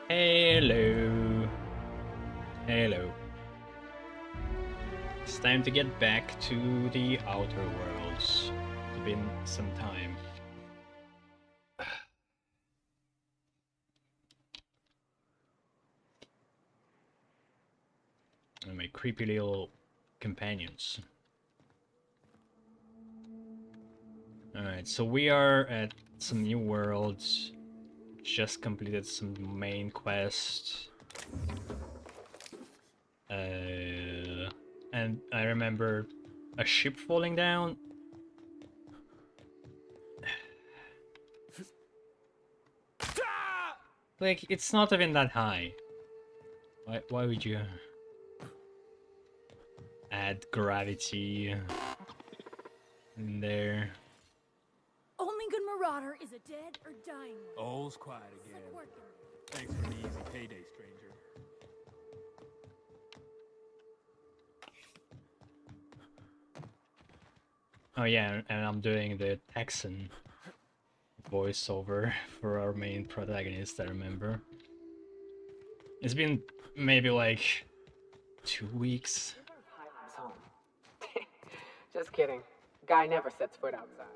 Hello. Hello. It's time to get back to the Outer Worlds. It's been some time. And my creepy little companions. Alright, so we are at some new worlds. Just completed some main quest. And I remember a ship falling down. Like, it's not even that high. Why would you add gravity in there? Only good marauder is a dead or dying one. All's quiet again. Thanks for the easy payday, stranger. Oh yeah, and I'm doing the Texan voiceover for our main protagonist, I remember. It's been maybe like 2 weeks. Home. Just kidding. Guy never sets foot outside.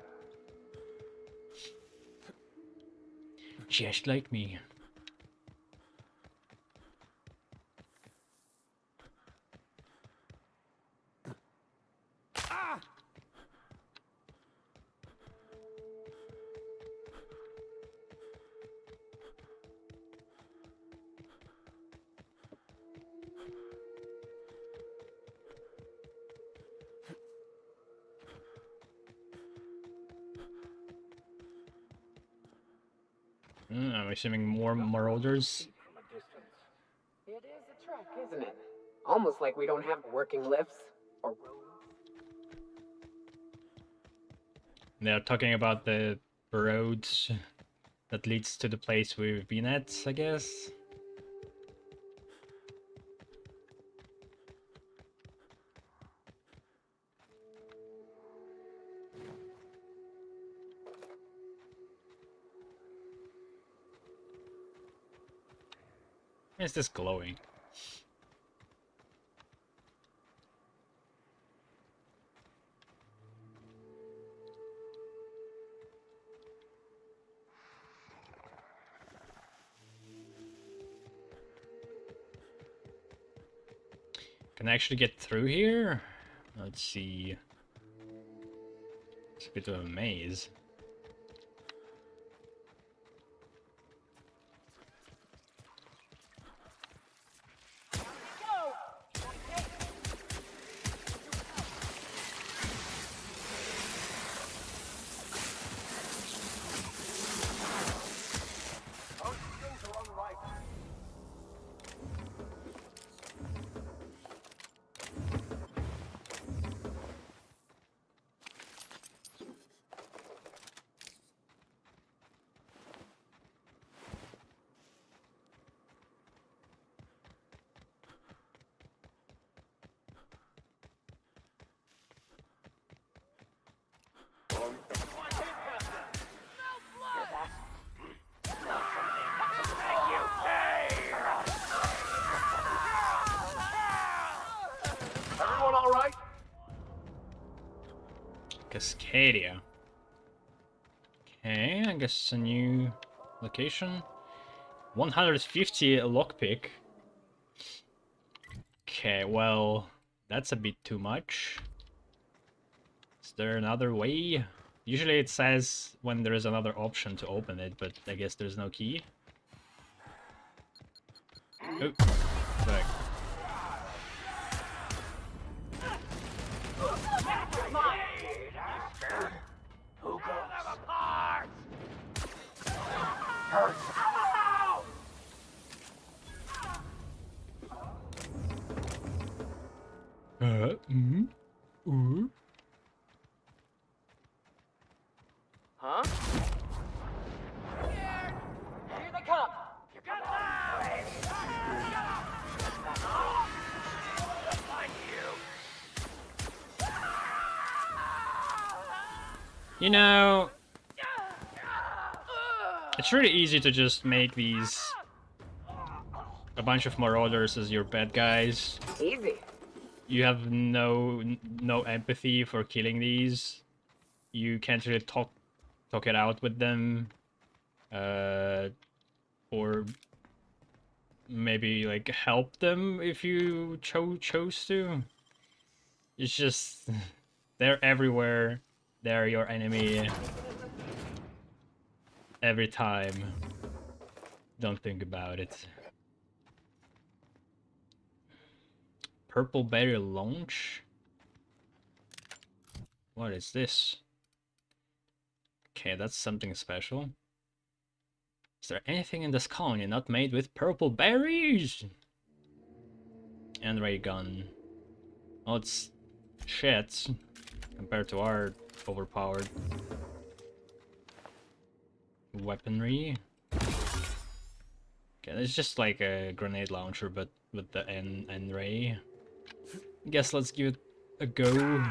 Just like me. I'm assuming more marauders. From a distance. It is a trek, isn't it? Almost like we don't have working lifts or roads. They're talking about the roads that leads to the place we've been at, I guess. Is this glowing? Can I actually get through here? Let's see. It's a bit of a maze. Everyone all right? Cascadia. Okay, I guess a new location. 150 lockpick. Okay, well, that's a bit too much. Is there another way? Usually it says when there is another option to open it, but I guess there's no key. Oh, sorry. Who goes? Apart! Ooh. Huh? Here they come! You got that! You know, it's really easy to just make these a bunch of marauders as your bad guys. Easy. You have no empathy for killing these. You can't really talk it out with them, or maybe like help them if you chose to. It's just they're everywhere. They're your enemy every time. Don't think about it. Purple berry launch? What is this? Okay, that's something special. Is there anything in this colony not made with purple berries? And ray gun. Oh, it's shit compared to our overpowered weaponry. Okay, it's just like a grenade launcher, but with the N ray. Guess let's give it a go.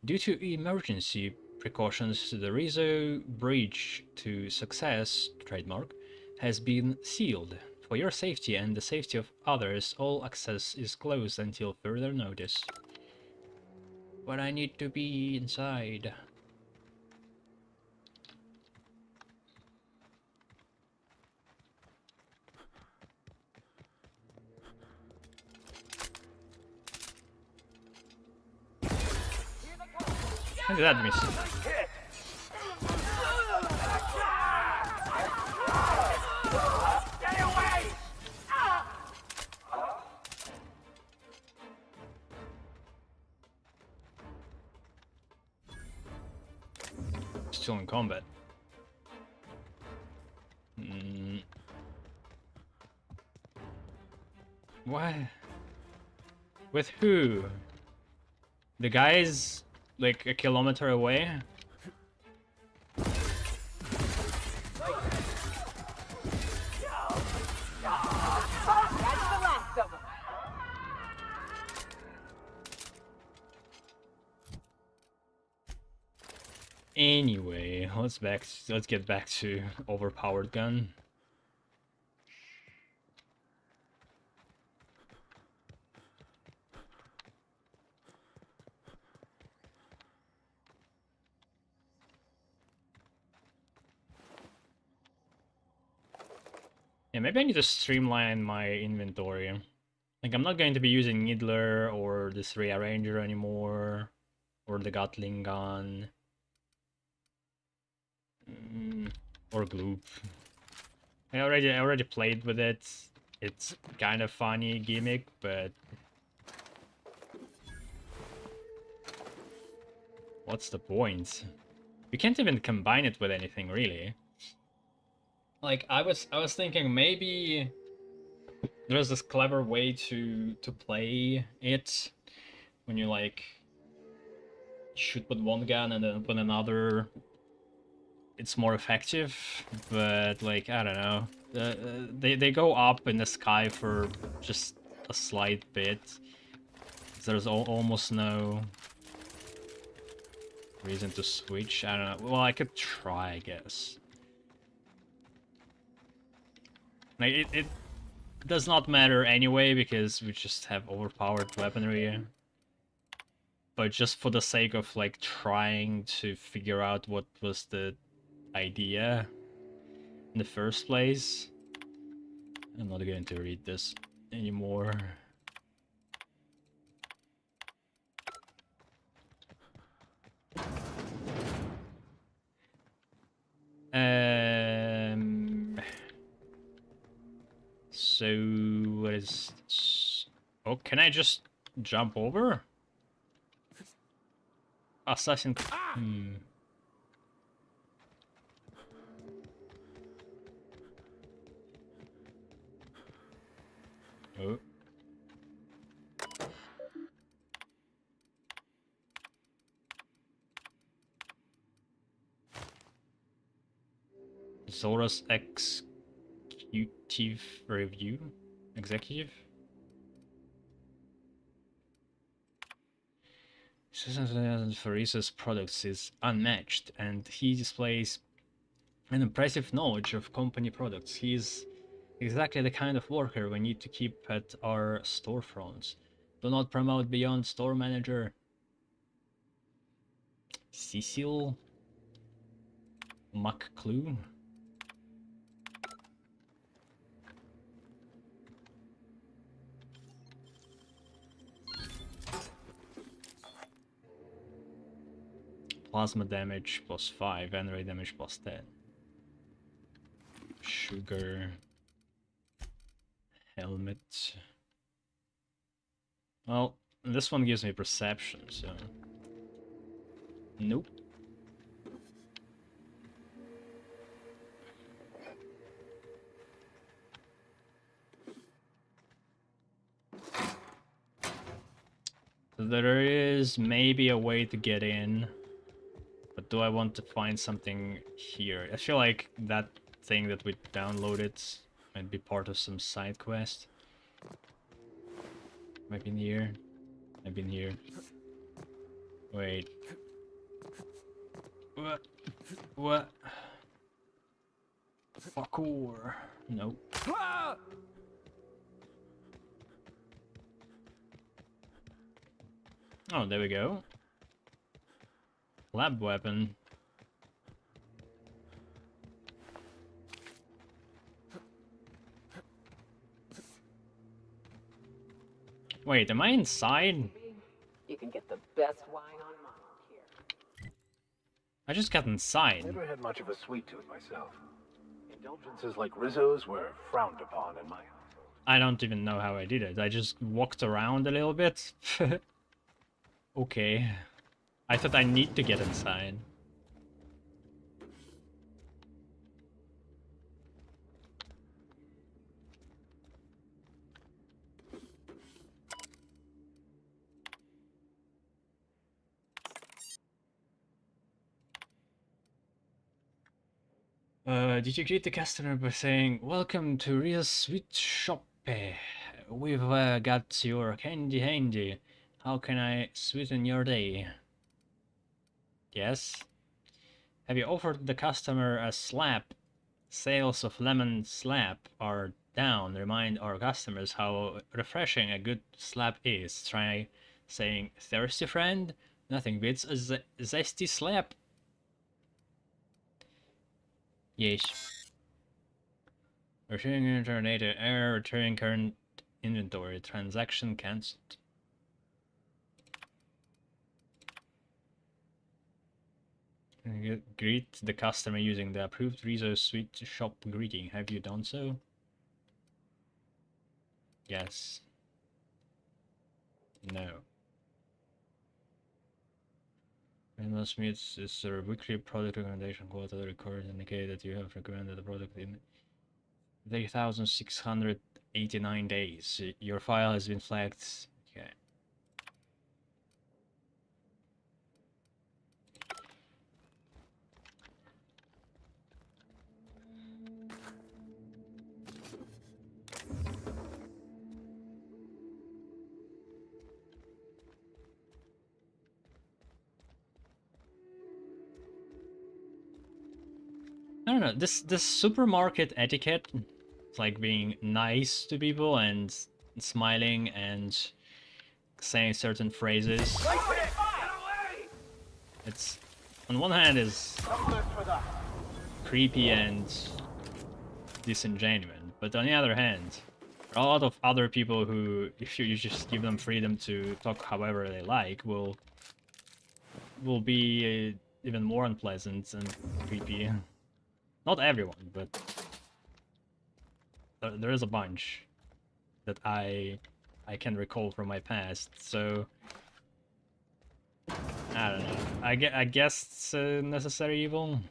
Due to emergency precautions, the Rizzo Bridge to Success trademark has been sealed. For your safety and the safety of others, all access is closed until further notice. But I need to be inside. How did that miss? Still in combat. What? With who? The guys like a kilometer away? Anyway, let's get back to overpowered gun. Yeah, maybe I need to streamline my inventory. Like, I'm not going to be using Needler or this Rearranger anymore, or the Gatling gun. Or Gloop. I already played with it. It's kind of funny gimmick, but what's the point? You can't even combine it with anything really. Like I was thinking maybe there's this clever way to play it when you like shoot with one gun and then with another. It's more effective, but like I don't know. They go up in the sky for just a slight bit. There's almost no reason to switch. I don't know. Well, I could try, I guess. Like it does not matter anyway because we just have overpowered weaponry. But just for the sake of like trying to figure out what was the idea in the first place, I'm not going to read this anymore. So what is this? Oh, can I just jump over? Assassin. Oh. Zora's executive review? Executive? Farisa's products is unmatched, and he displays An impressive knowledge of company products. He's exactly the kind of worker we need to keep at our storefronts. Do not promote beyond store manager. Cecil McClue. Plasma damage +5, energy damage +10. Sugar. Helmet. Well, this one gives me perception, so... Nope. There is maybe a way to get in, but do I want to find something here? I feel like that thing that we downloaded might be part of some side quest. Might be in here. Might be in here. Wait. What? What? Parkour. Nope. Oh, there we go. Lab weapon. Wait, am I inside? You can get the best wine on Monarch here. I just got inside. Never had much of a sweet tooth myself. Indulgences like Rizzo's were frowned upon in my household. I don't even know how I did it. I just walked around a little bit. Okay. I thought I need to get inside. Did you greet the customer by saying, "Welcome to Ria's Sweet Shop. We've got your candy handy. How can I sweeten your day?" Yes. Have you offered the customer a slap? Sales of lemon slap are down. Remind our customers how refreshing a good slap is. Try saying, "Thirsty friend? Nothing beats a zesty slap." Yes. Returning internet data error, returning current inventory, transaction cancelled. Greet the customer using the approved Rizzo Sweet Shop greeting. Have you done so? Yes. No. Endless Meats is a weekly product recommendation quota. The records indicate that you have recommended the product in 3,689 days. Your file has been flagged. Okay. I don't know, this supermarket etiquette, it's like being nice to people and smiling and saying certain phrases. It's, on one hand, is creepy and disingenuous, but on the other hand, there are a lot of other people who, if you just give them freedom to talk however they like, will be even more unpleasant and creepy. Not everyone, but there is a bunch that I can recall from my past, so I don't know. I guess it's a necessary evil.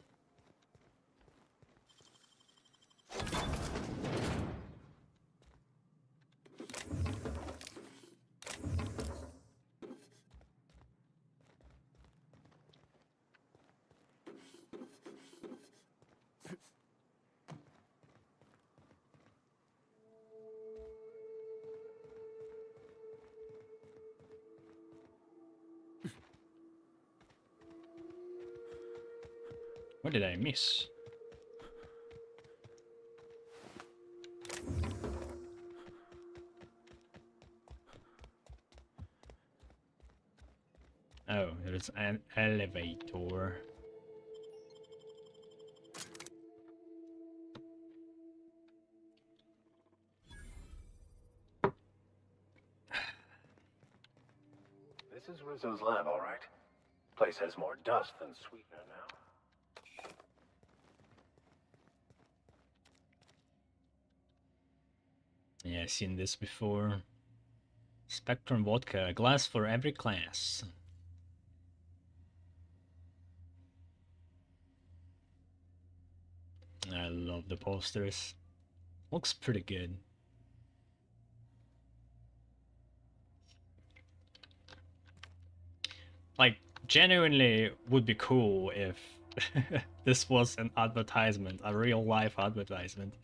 What did I miss? Oh, there's an elevator. This is Rizzo's lab, all right. Place has more dust than sweetener now. Yeah, I've seen this before. Spectrum vodka, a glass for every class. I love the posters. Looks pretty good. Like, genuinely would be cool if this was an advertisement, a real life advertisement.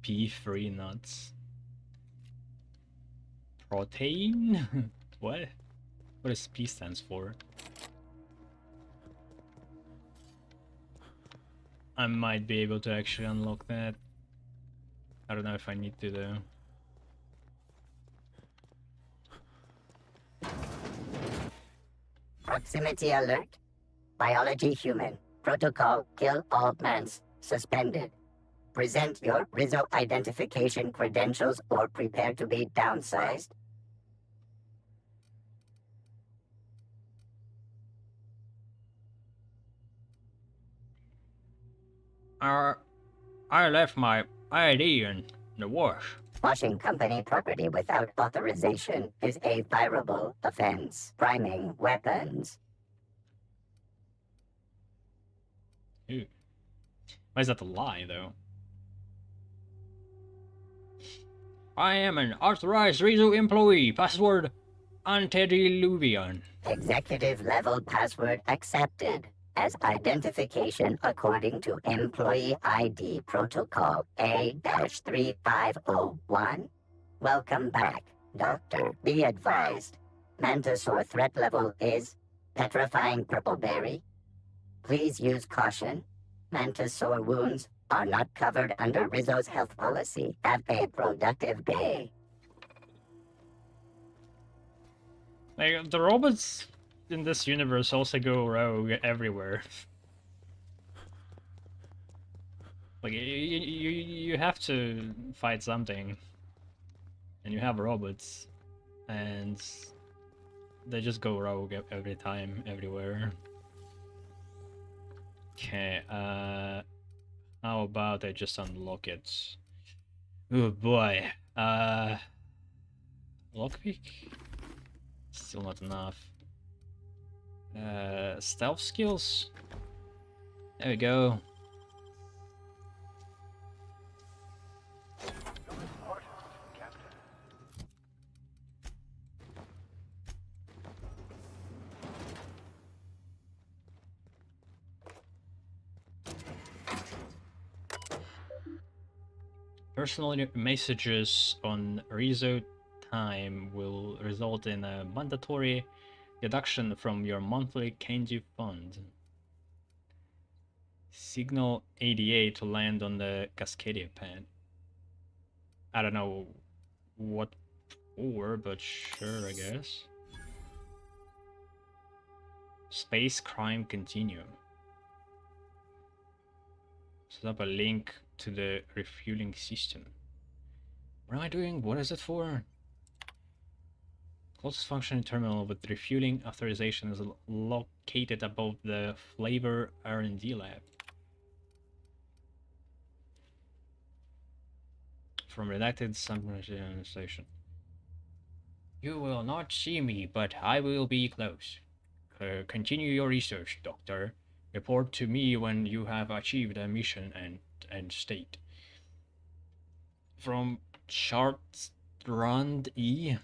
Pea-free nuts. Protein? What? What does P stands for? I might be able to actually unlock that. I don't know if I need to though. Proximity alert. Biology human. Protocol kill all plants. Suspended. Present your Rizzo identification credentials or prepare to be downsized. I left my ID in the wash. Washing company property without authorization is a fireable offense. Priming weapons. Ooh. Why is that a lie though? I am an authorized Rizzo employee. Password antediluvian. Executive level password accepted. As identification according to Employee ID Protocol A-3501. Welcome back, Doctor. Be advised. Mantisaur threat level is petrifying purple berry. Please use caution. Mantisaur wounds are not covered under Rizzo's health policy. Have a productive day. Like, the robots in this universe also go rogue everywhere. Like, you have to fight something. And you have robots. And they just go rogue every time, everywhere. Okay, how about I just unlock it? Oh boy. Lockpick? Still not enough. Stealth skills? There we go. Personal messages on Rizzo time will result in a mandatory deduction from your monthly Kenji fund. Signal ADA to land on the Cascadia pad. I don't know what for, but sure, I guess. Space Crime Continuum. Set up a link to the refueling system. What am I doing? What is it for? Closest functioning terminal with refueling authorization is located above the Flavor R&D lab. From redacted submission station. You will not see me, but I will be close. Continue your research, Doctor. Report to me when you have achieved a mission and state. From Chartrand E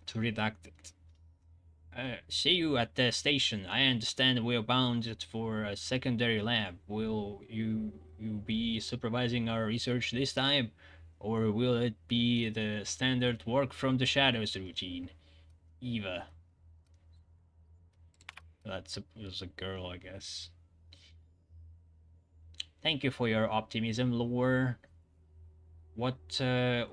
to redacted. See you at the station. I understand we're bound for a secondary lab. Will you be supervising our research this time? Or will it be the standard work from the shadows routine? Eva. Was a girl, I guess. Thank you for your optimism, Lore. What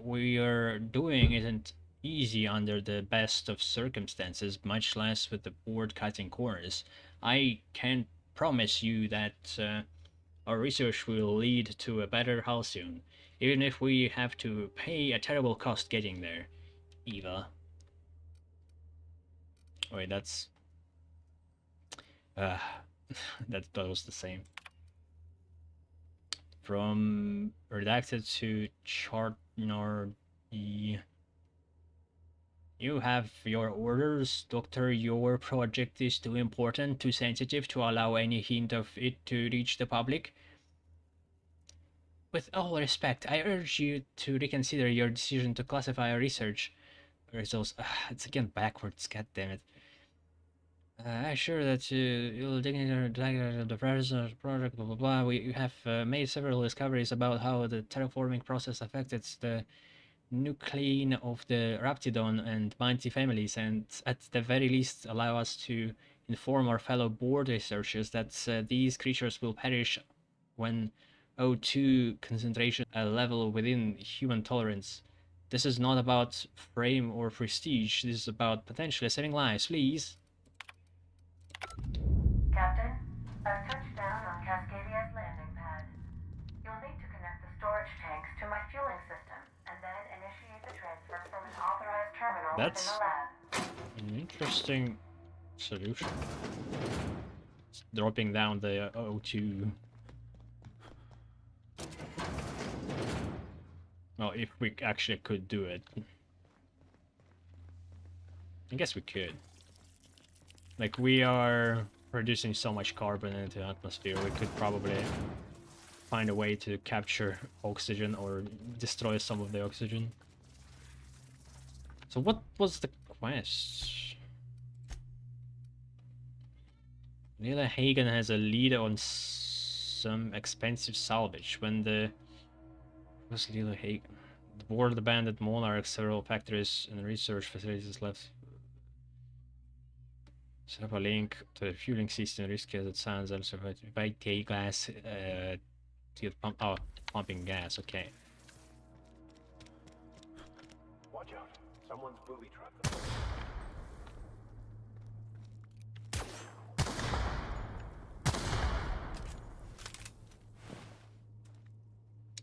we are doing isn't easy under the best of circumstances, much less with the board cutting corners. I can promise you that our research will lead to a better Halcyon, even if we have to pay a terrible cost getting there. Eva. Wait, that's... Uh, that was the same. From redacted to Chartnor. You have your orders, Doctor. Your project is too important, too sensitive to allow any hint of it to reach the public. With all respect, I urge you to reconsider your decision to classify our research results. It's again backwards, goddammit. I'm sure that you'll dignity the present project, blah blah blah. We have made several discoveries about how the terraforming process affected the nuclein of the Raptidon and Mighty families, and at the very least allow us to inform our fellow board researchers that these creatures will perish when O2 concentration a level within human tolerance. This is not about fame or prestige, this is about potentially saving lives, please. Captain, I've touched down on Cascadia's landing pad. You'll need to connect the storage tanks to my fueling system, and then initiate the transfer from an authorized terminal within the lab. An interesting solution. It's dropping down the O2. Well, if we actually could do it. I guess we could. Like, we are producing so much carbon into the atmosphere, we could probably find a way to capture oxygen or destroy some of the oxygen. So what was the quest? Neela Hagen has a lead on some expensive salvage. When the... What's Leela Hagen? The board abandoned Monarch, several factories and research facilities left. Set up a link to the fueling system, risky as it sounds, also by K glass to get pumping gas, okay. Watch out. Someone's booby trapped them.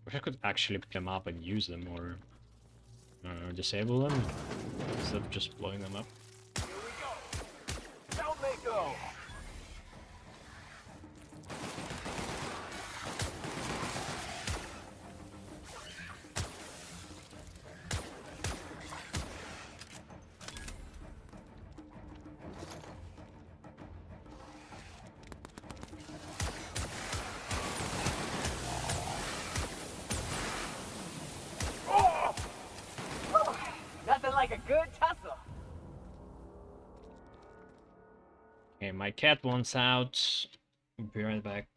Wish I could actually pick them up and use them, or disable them instead of just blowing them up. Here we go. Down they go. Nothing like a good tussle. Okay, my cat wants out. I'll be right back.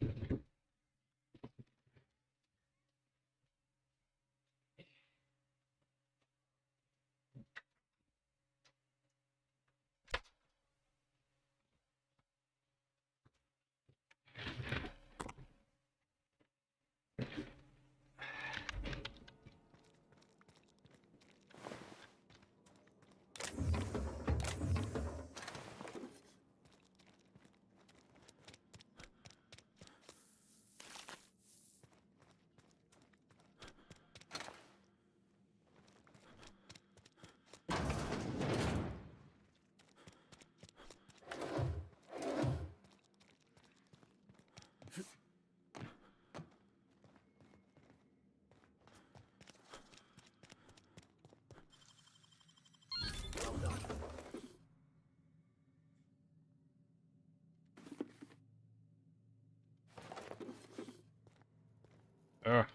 Ugh.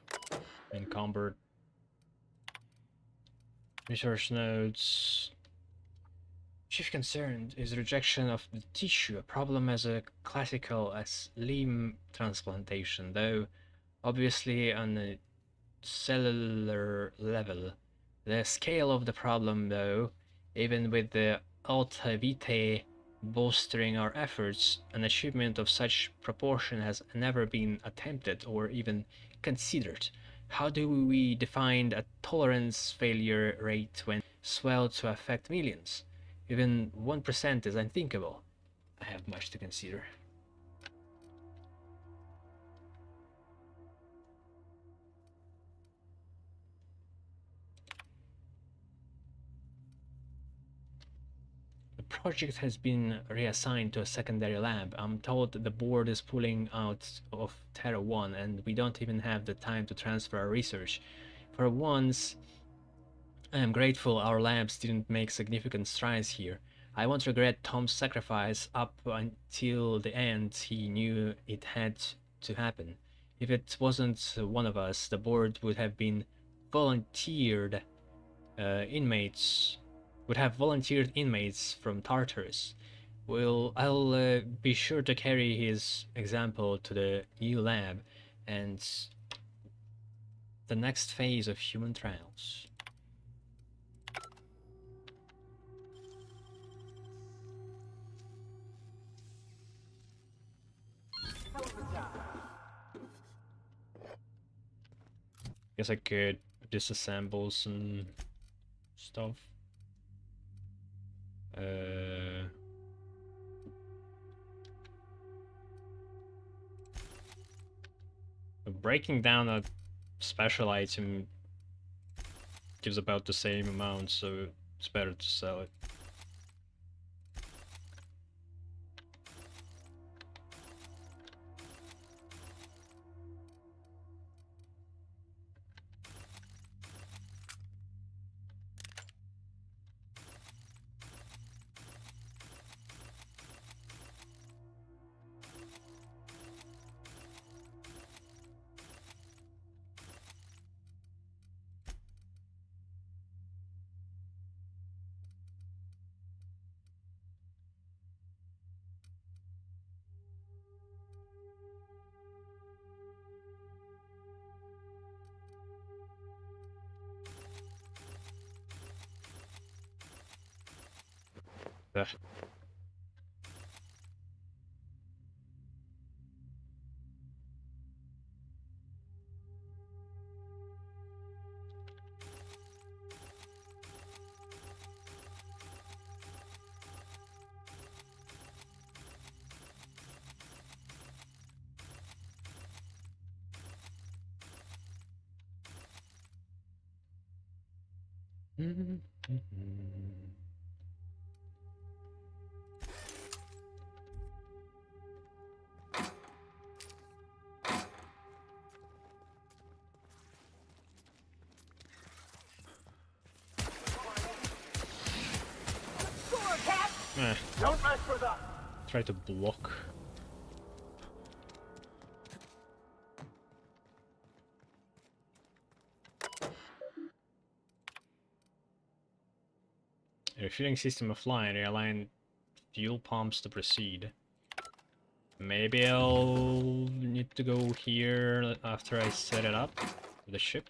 Encumbered. Resource nodes. chief concern is rejection of the tissue, a problem as classical as limb transplantation, though obviously on a cellular level. The scale of the problem, though, even with the Alta Vitae bolstering our efforts, an achievement of such proportion has never been attempted or even considered. How do we define a tolerance failure rate when swell to affect millions? Even 1% is unthinkable. I have much to consider. The project has been reassigned to a secondary lab. I'm told the board is pulling out of Terra 1 and we don't even have the time to transfer our research. For once, I am grateful our labs didn't make significant strides here. I won't regret Tom's sacrifice. Up until the end, he knew it had to happen. If it wasn't one of us, the board would have been volunteered inmates from Tartarus. I'll be sure to carry his example to the new lab and the next phase of human trials. Guess I could disassemble some stuff. Breaking down a special item gives about the same amount, so it's better to sell it. Ugh. Don't mess with us! Try to block. Refueling system offline. Realign fuel pumps to proceed. Maybe I'll need to go here after I set it up, the ship.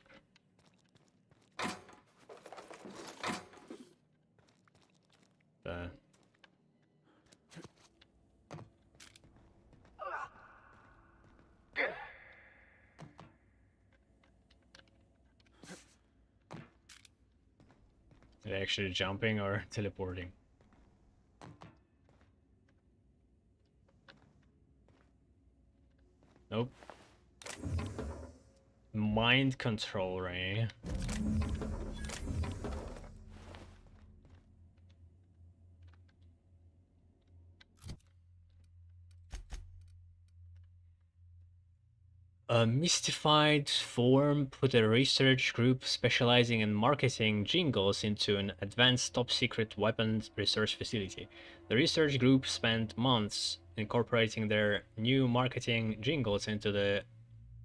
Are they actually jumping or teleporting? Nope. Mind control ray. A mystified form put a research group specializing in marketing jingles into an advanced top-secret weapons research facility. The research group spent months incorporating their new marketing jingles into the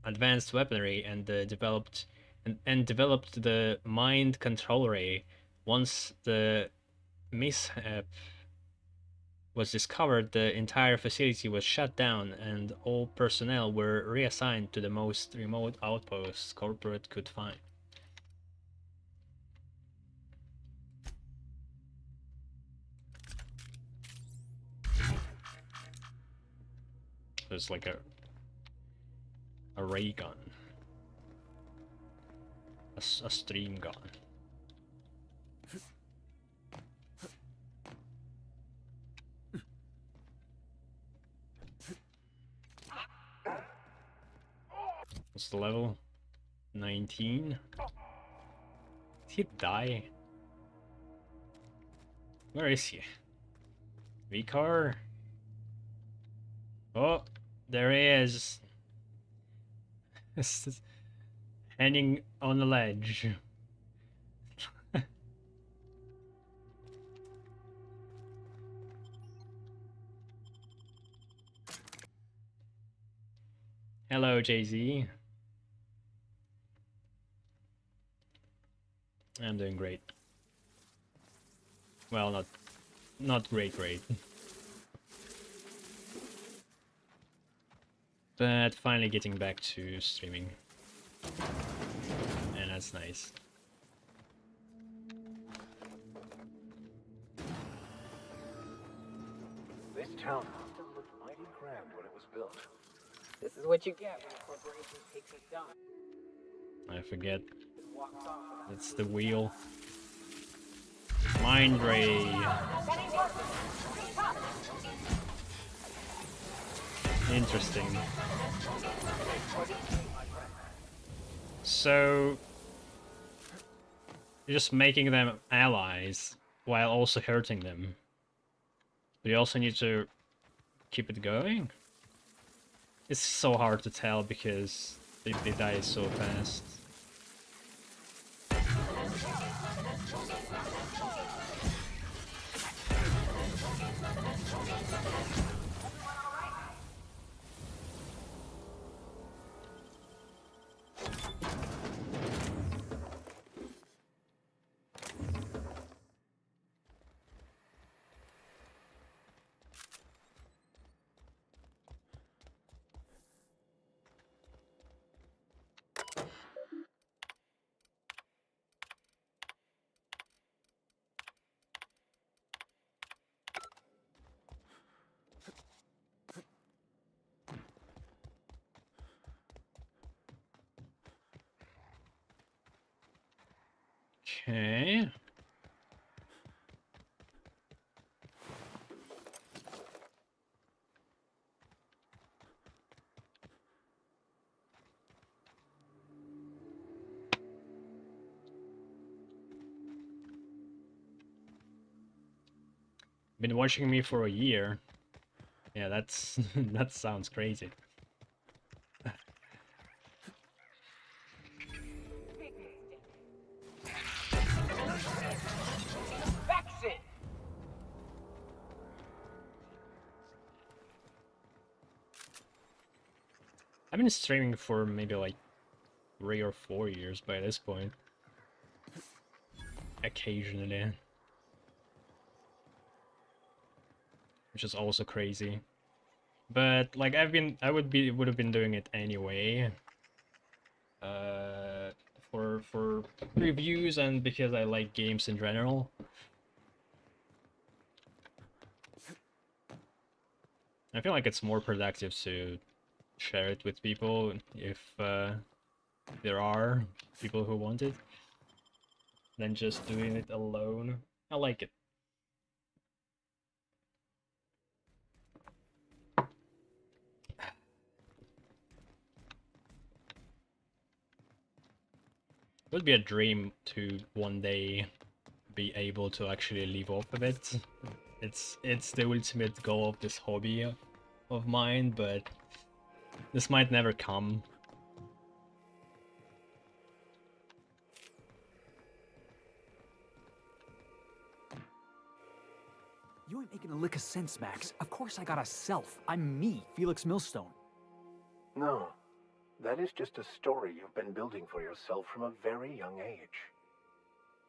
advanced weaponry and developed the mind control ray. Once the mishap was discovered, the entire facility was shut down and all personnel were reassigned to the most remote outposts corporate could find. There's like a ray gun, a stream gun. What's the level? 19. Did he die? Where is he? Vicar? Oh, there he is. Hanging on the ledge. Hello, Jay-Z. I'm doing great. Well, not great. But finally getting back to streaming. And that's nice. This town must have looked mighty grand when it was built. This is what you get when a corporation takes its dump I forget. and walks off without It's the wheel. Mind ray. Interesting. So you're just making them allies while also hurting them. But you also need to keep it going. It's so hard to tell because they die so fast. Okay. Been watching me for a year. Yeah, that's that sounds crazy. I've been streaming for maybe like 3 or 4 years by this point. Occasionally. Which is also crazy. But like I would have been doing it anyway. For reviews and because I like games in general. I feel like it's more productive to share it with people if there are people who want it than just doing it alone. I like it. It would be a dream to one day be able to actually live off of it. It's the ultimate goal of this hobby of mine, but this might never come. You ain't making a lick of sense, Max. Of course I got a self. I'm me, Felix Millstone. No, that is just a story you've been building for yourself from a very young age.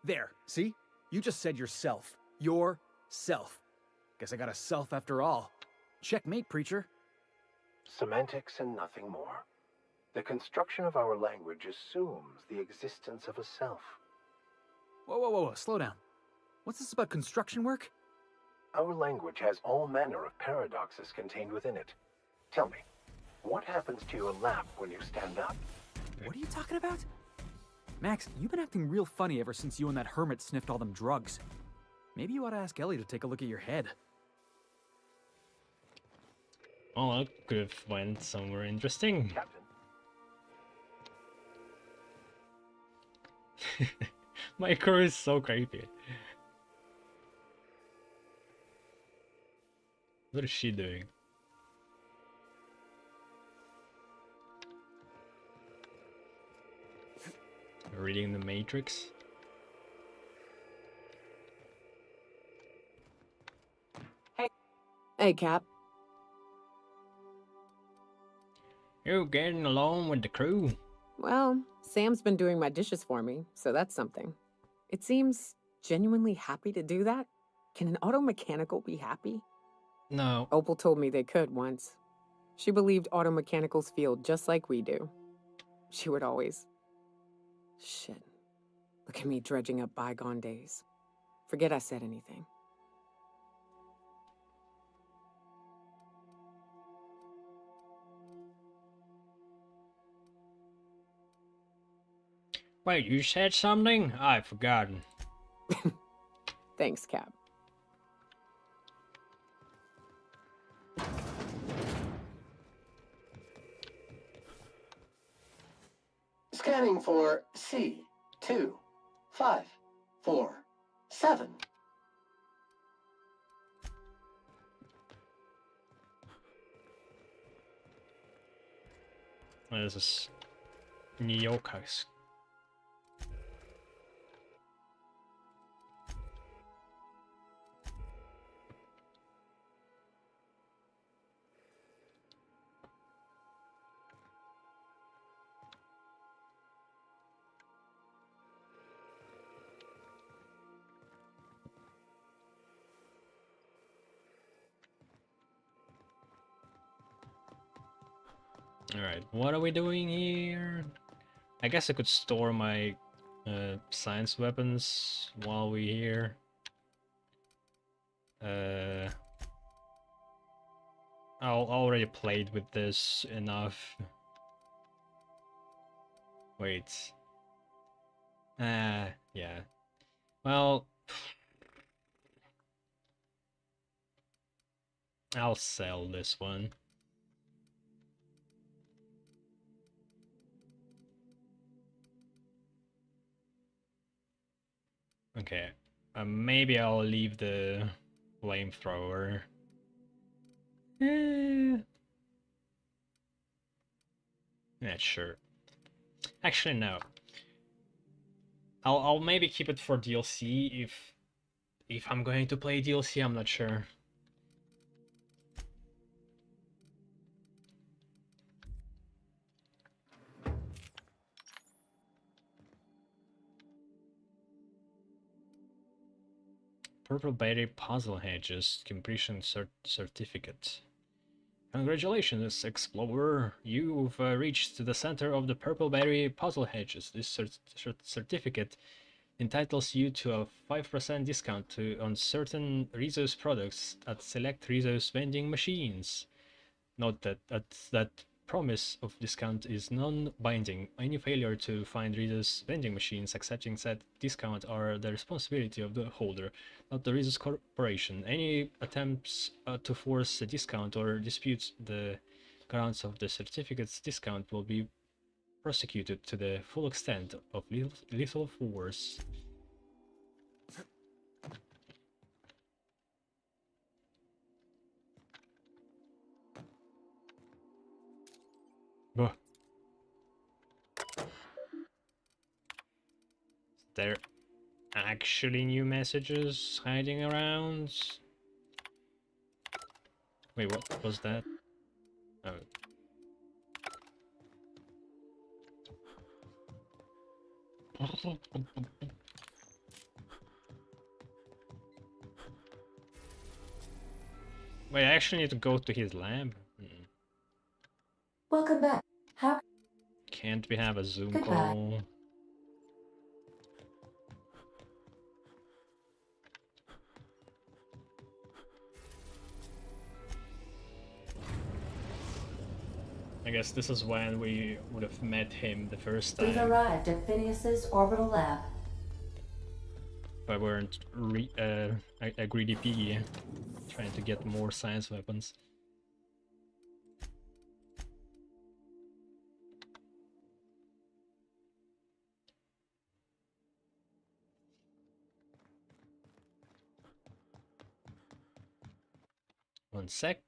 There, see? You just said yourself. yourself. Guess I got a self after all. Checkmate, preacher. Semantics and nothing more. The construction of our language assumes the existence of a self. Whoa, slow down. What's this about construction work? Our language has all manner of paradoxes contained within it. Tell me, what happens to your lap when you stand up? What are you talking about? Max, you've been acting real funny ever since you and that hermit sniffed all them drugs. Maybe you ought to ask Ellie to take a look at your head. Oh, that could have went somewhere interesting. Captain, My crew is so creepy. What is she doing? Reading the Matrix? Hey, Cap. You getting along with the crew? Well, Sam's been doing my dishes for me, so that's something. It seems genuinely happy to do that. Can an auto mechanical be happy? No. Opal told me they could once. She believed auto mechanicals feel just like we do. She would always... Shit. Look at me dredging up bygone days. Forget I said anything. Wait, you said something? I've forgotten. Thanks, Cap. Scanning for C2547. This is Nyoka's. Alright, what are we doing here? I guess I could store my science weapons while we're here. I already played with this enough. Wait. Yeah. Well, I'll sell this one. Okay, maybe I'll leave the flamethrower. Yeah, sure. Actually, no. I'll maybe keep it for DLC if I'm going to play DLC. I'm not sure. Purple Berry Puzzle Hedges Completion Certificate. Congratulations, Explorer! You've reached the center of the Purple Berry Puzzle Hedges. This certificate entitles you to a 5% discount on certain Rizos products at select Rizos vending machines. Note that promise of discount is non-binding. Any failure to find Rizos vending machines accepting said discount are the responsibility of the holder, not the Rizos Corporation. Any attempts to force a discount or dispute the grounds of the certificate's discount will be prosecuted to the full extent of lethal force. Is there actually new messages hiding around? Wait, what was that? Oh. Wait, I actually need to go to his lab. Welcome back. How? Can't we have a Zoom Goodbye. call? I guess this is when we would have met him the first We've time. arrived at Phineas's orbital lab. If I weren't a greedy piggy trying to get more science weapons. One sec.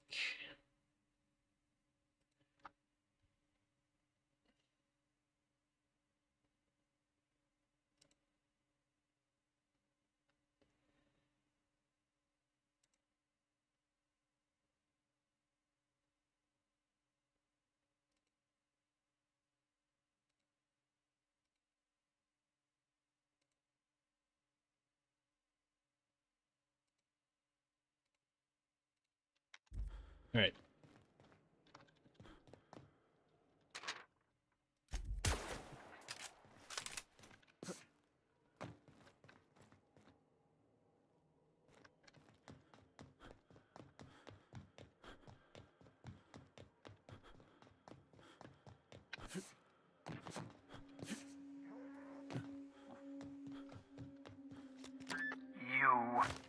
All right.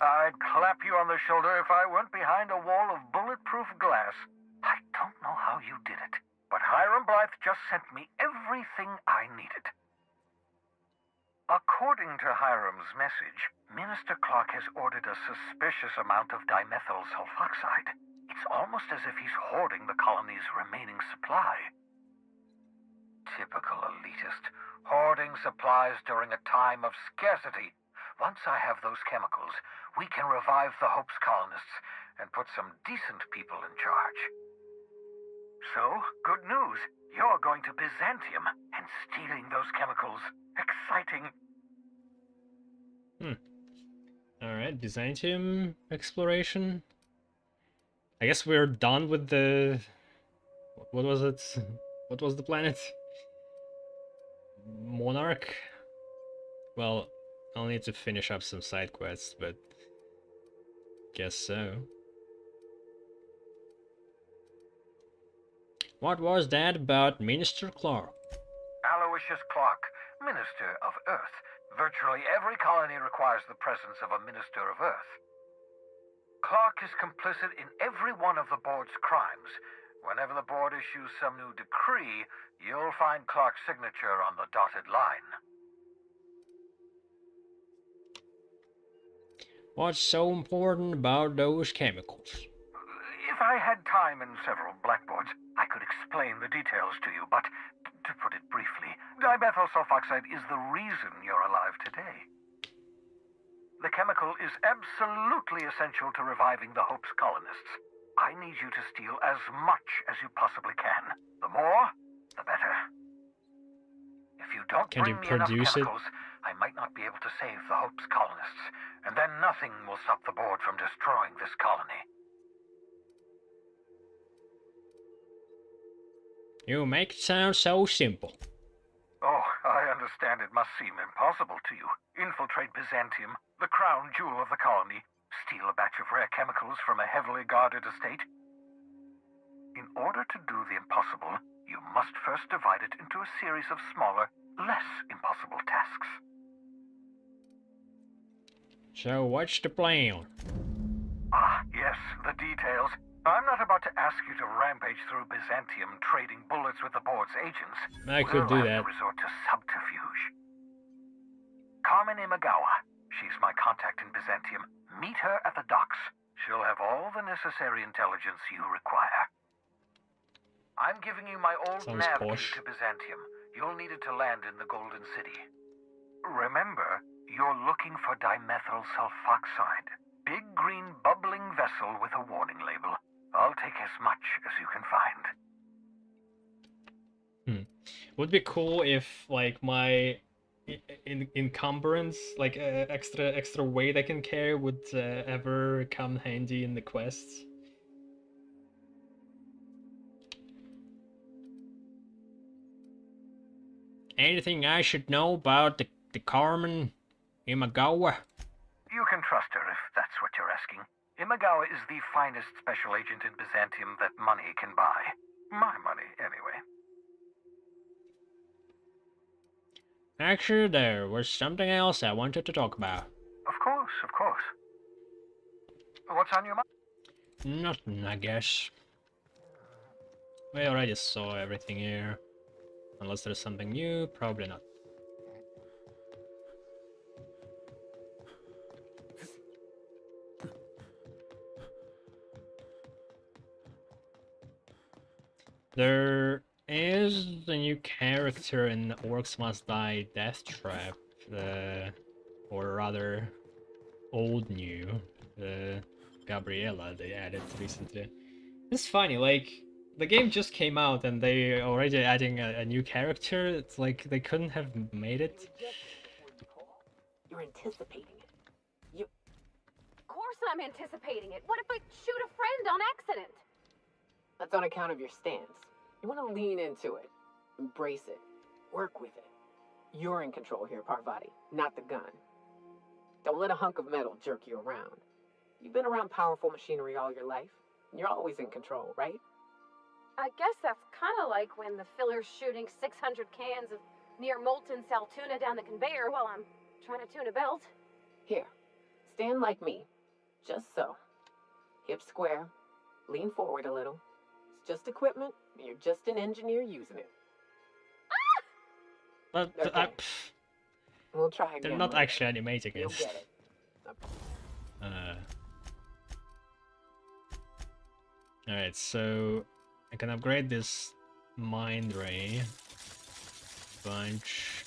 I'd clap you on the shoulder if I weren't behind a wall of bulletproof glass. I don't know how you did it, but Hiram Blythe just sent me everything I needed. According to Hiram's message, Minister Clark has ordered a suspicious amount of dimethyl sulfoxide. It's almost as if he's hoarding the colony's remaining supply. Typical elitist, hoarding supplies during a time of scarcity. Once I have those chemicals, we can revive the Hope's colonists and put some decent people in charge. So, good news. You're going to Byzantium and stealing those chemicals. Exciting. Alright, Byzantium exploration. I guess we're done with the... What was it? What was the planet? Monarch? Well, I'll need to finish up some side quests, but... guess so. What was that about Minister Clark? Aloysius Clark, Minister of Earth. Virtually every colony requires the presence of a Minister of Earth. Clark is complicit in every one of the board's crimes. Whenever the board issues some new decree, you'll find Clark's signature on the dotted line. What's so important about those chemicals? If I had time and several blackboards, I could explain the details to you, but to put it briefly, dimethyl sulfoxide is the reason you're alive today. The chemical is absolutely essential to reviving the Hope's colonists. I need you to steal as much as you possibly can. The more, the better. If you don't Can bring you me enough produce it? chemicals, I might not be able to save the Hope's colonists, and then nothing will stop the board from destroying this colony. You make it sound so simple. Oh, I understand it must seem impossible to you. Infiltrate Byzantium, the crown jewel of the colony, steal a batch of rare chemicals from a heavily guarded estate. In order to do the impossible, you must first divide it into a series of smaller, less impossible tasks. So what's the plan? Ah, yes, the details. I'm not about to ask you to rampage through Byzantium trading bullets with the board's agents. I could do We'll that. have to resort to subterfuge. Carmen Imagawa. She's my contact in Byzantium. Meet her at the docks. She'll have all the necessary intelligence you require. I'm giving you my old Sounds nav posh. key to Byzantium. You'll need it to land in the Golden City. Remember, you're looking for dimethyl sulfoxide. Big green bubbling vessel with a warning label. I'll take as much as you can find. Would be cool if like my encumbrance, like extra weight I can carry, would ever come handy in the quests. Anything I should know about the Carmen Imagawa? You can trust her if that's what you're asking. Imagawa is the finest special agent in Byzantium that money can buy. My money, anyway. Actually, there was something else I wanted to talk about. Of course, of course. What's on your mind? Nothing, I guess. We already saw everything here. Unless there's something new, probably not. There is a new character in Orcs Must Die Death Trap, or rather, old new, Gabriella they added recently. It's funny, like, the game just came out and they already adding a new character. It's like they couldn't have made it. You're anticipating it. You. Of course I'm anticipating it. What if I shoot a friend on accident? That's on account of your stance. You want to lean into it, embrace it, work with it. You're in control here, Parvati, not the gun. Don't let a hunk of metal jerk you around. You've been around powerful machinery all your life. You're always in control, right? I guess that's kind of like when the filler's shooting 600 cans of near molten cell tuna down the conveyor while I'm trying to tune a belt. Here, stand like me, just so. Hips square, lean forward a little. It's just equipment, you're just an engineer using it. But Okay. We'll try again. they're not later. actually animating You'll it. get it. Alright, so I can upgrade this mind ray bunch.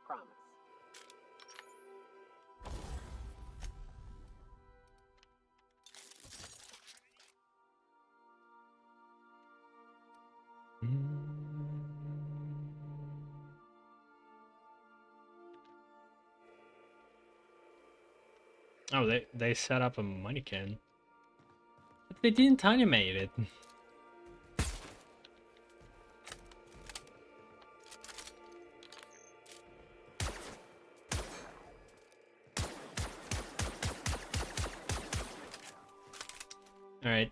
Promise. Oh, they set up a mannequin. But they didn't animate it. Alright,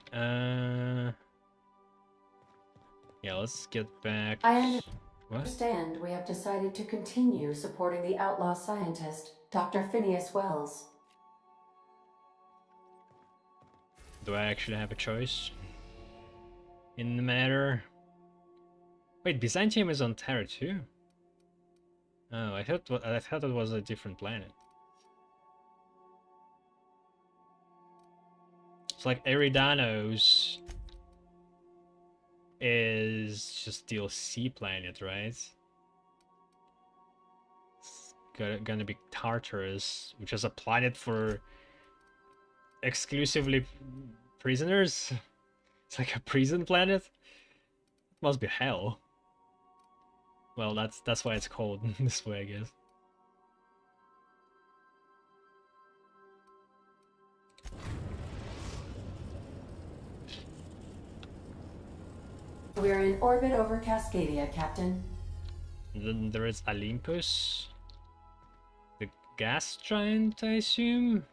yeah, let's get back. I What? understand we have decided to continue supporting the outlaw scientist, Dr. Phineas Wells. Do I actually have a choice in the matter? Wait, Byzantium is on Terra too? Oh, I thought it was a different planet. It's like Eridanos is just DLC planet, right? It's gonna be Tartarus, which is a planet for exclusively prisoners. It's like a prison planet. Must be hell. Well, that's why it's called this way, I guess. We're in orbit over Cascadia, Captain. And then there is Olympus, the gas giant, I assume.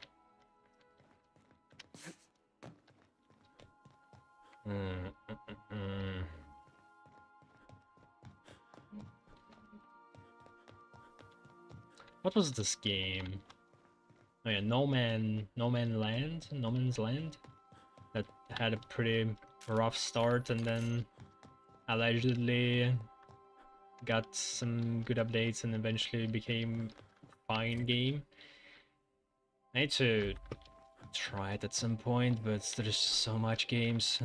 What was this game? Oh yeah, No Man's Land. That had a pretty rough start and then allegedly got some good updates and eventually became a fine game. I need to try it at some point, but there's so much games.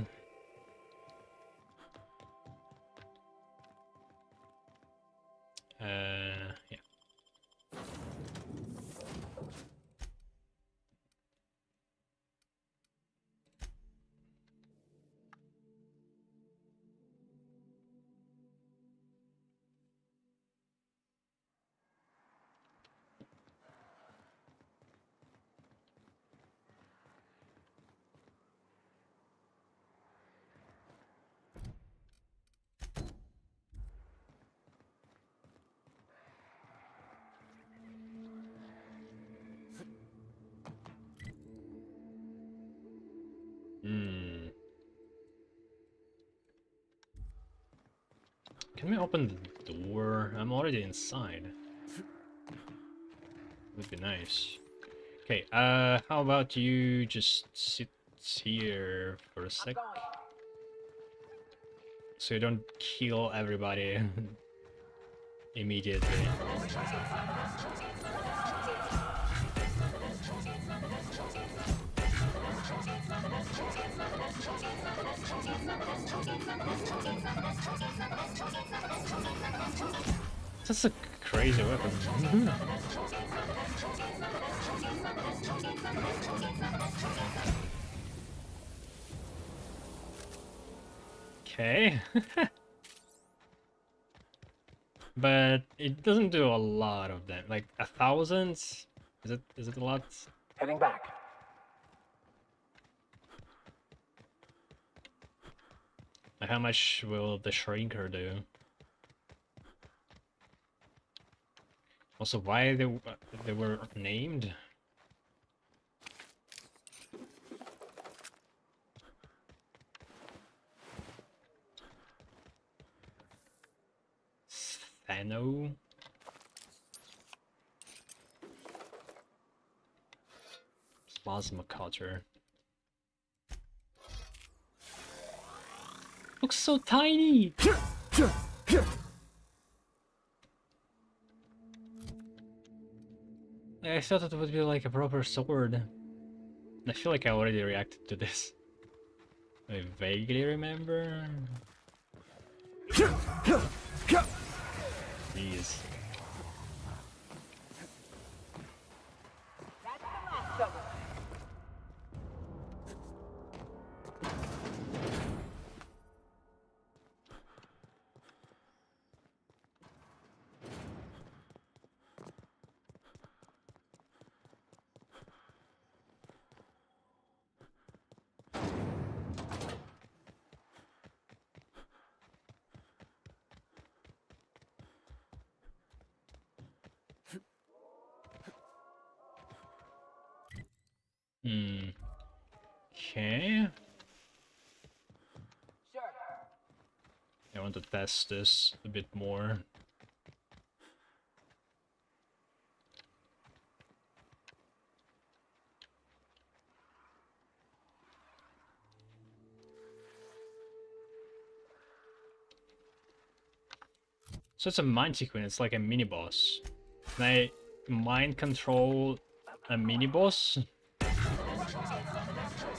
Yeah. Hmm. Can we open the door? I'm already inside. Would be nice. Okay, how about you just sit here for a sec? So you don't kill everybody immediately. That's a crazy weapon. Okay. But it doesn't do a lot of them. Like 1,000? Is it a lot? Heading back. Like how much will the shrinker do? Also, why they were named? Thano? Plasma cutter. Looks so tiny! I thought it would be like a proper sword. I feel like I already reacted to this. I vaguely remember. Jeez. Hmm. Okay. I want to test this a bit more. So it's a mind sequence, it's like a mini boss. Can I mind control a mini boss?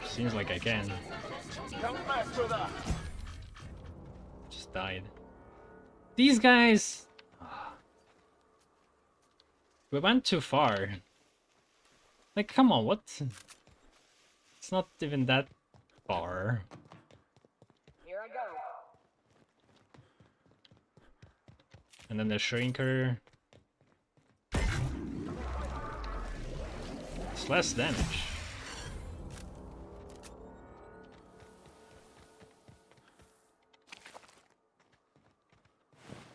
Seems like I can. Just died. These guys! We went too far. Like, come on, what? It's not even that far. Here I go. And then the shrinker. It's less damage.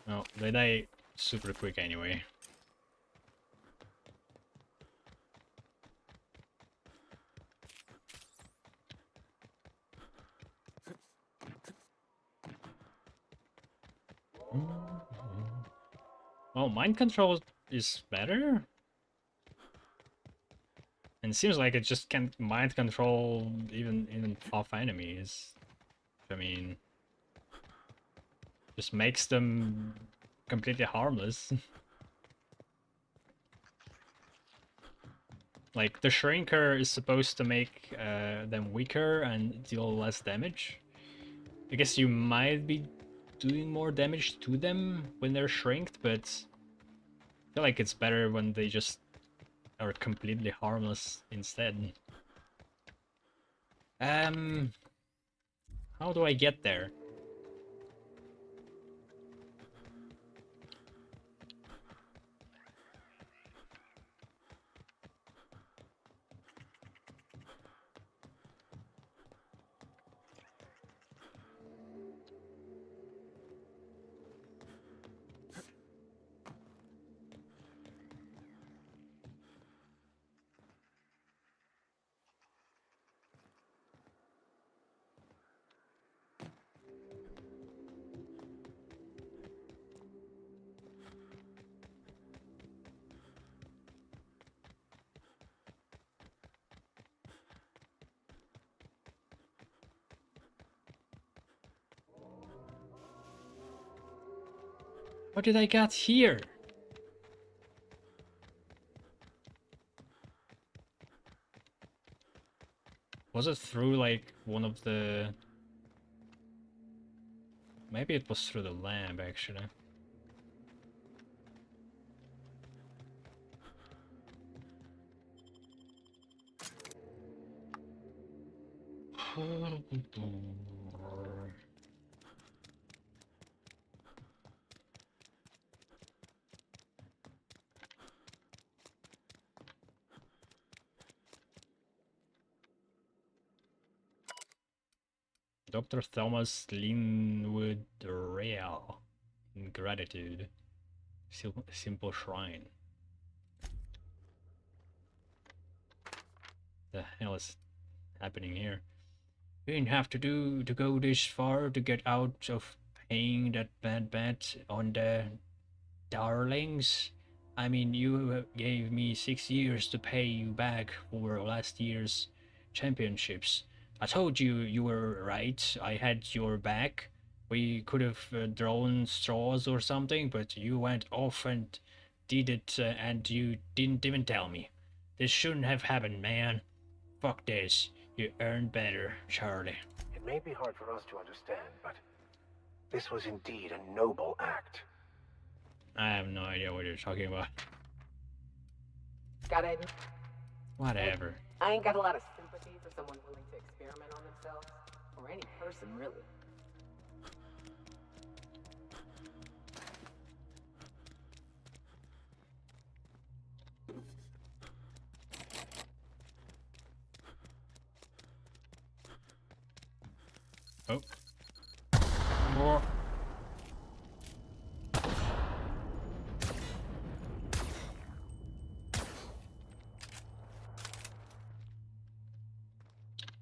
No, they die super quick anyway. Oh, mind control is better? And it seems like it just can't mind control even off enemies. I mean, just makes them completely harmless. Like, the shrinker is supposed to make them weaker and deal less damage. I guess you might be doing more damage to them when they're shrinked, but I feel like it's better when they just are completely harmless instead. How do I get there? What did I get here? Was it through like one of the... Maybe it was through the lab actually. Dr. Thomas Linwood Real. Gratitude. Simple shrine. The hell is happening here? You didn't have to go this far to get out of paying that bad bet on the darlings. I mean, you gave me 6 years to pay you back for last year's championships. I told you you were right. I had your back. We could have drawn straws or something, but you went off and did it, and you didn't even tell me. This shouldn't have happened, man. Fuck this. You earned better, Charlie. It may be hard for us to understand, but this was indeed a noble act. I have no idea what you're talking about. Gotta admit, Whatever. I ain't got a lot of sympathy for someone willing to experiment on themselves. Or any person, really. Oh. More.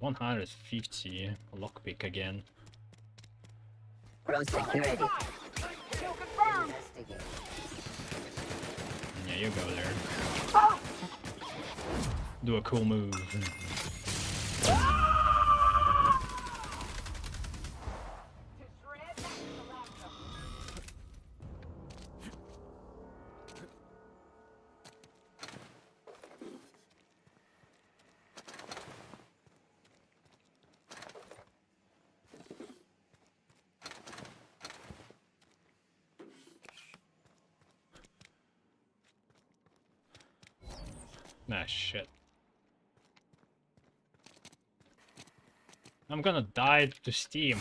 $150 lockpick again. Gross security. Investigate. Yeah, you go there. Do a cool move. Ah, shit. I'm gonna die to Steam.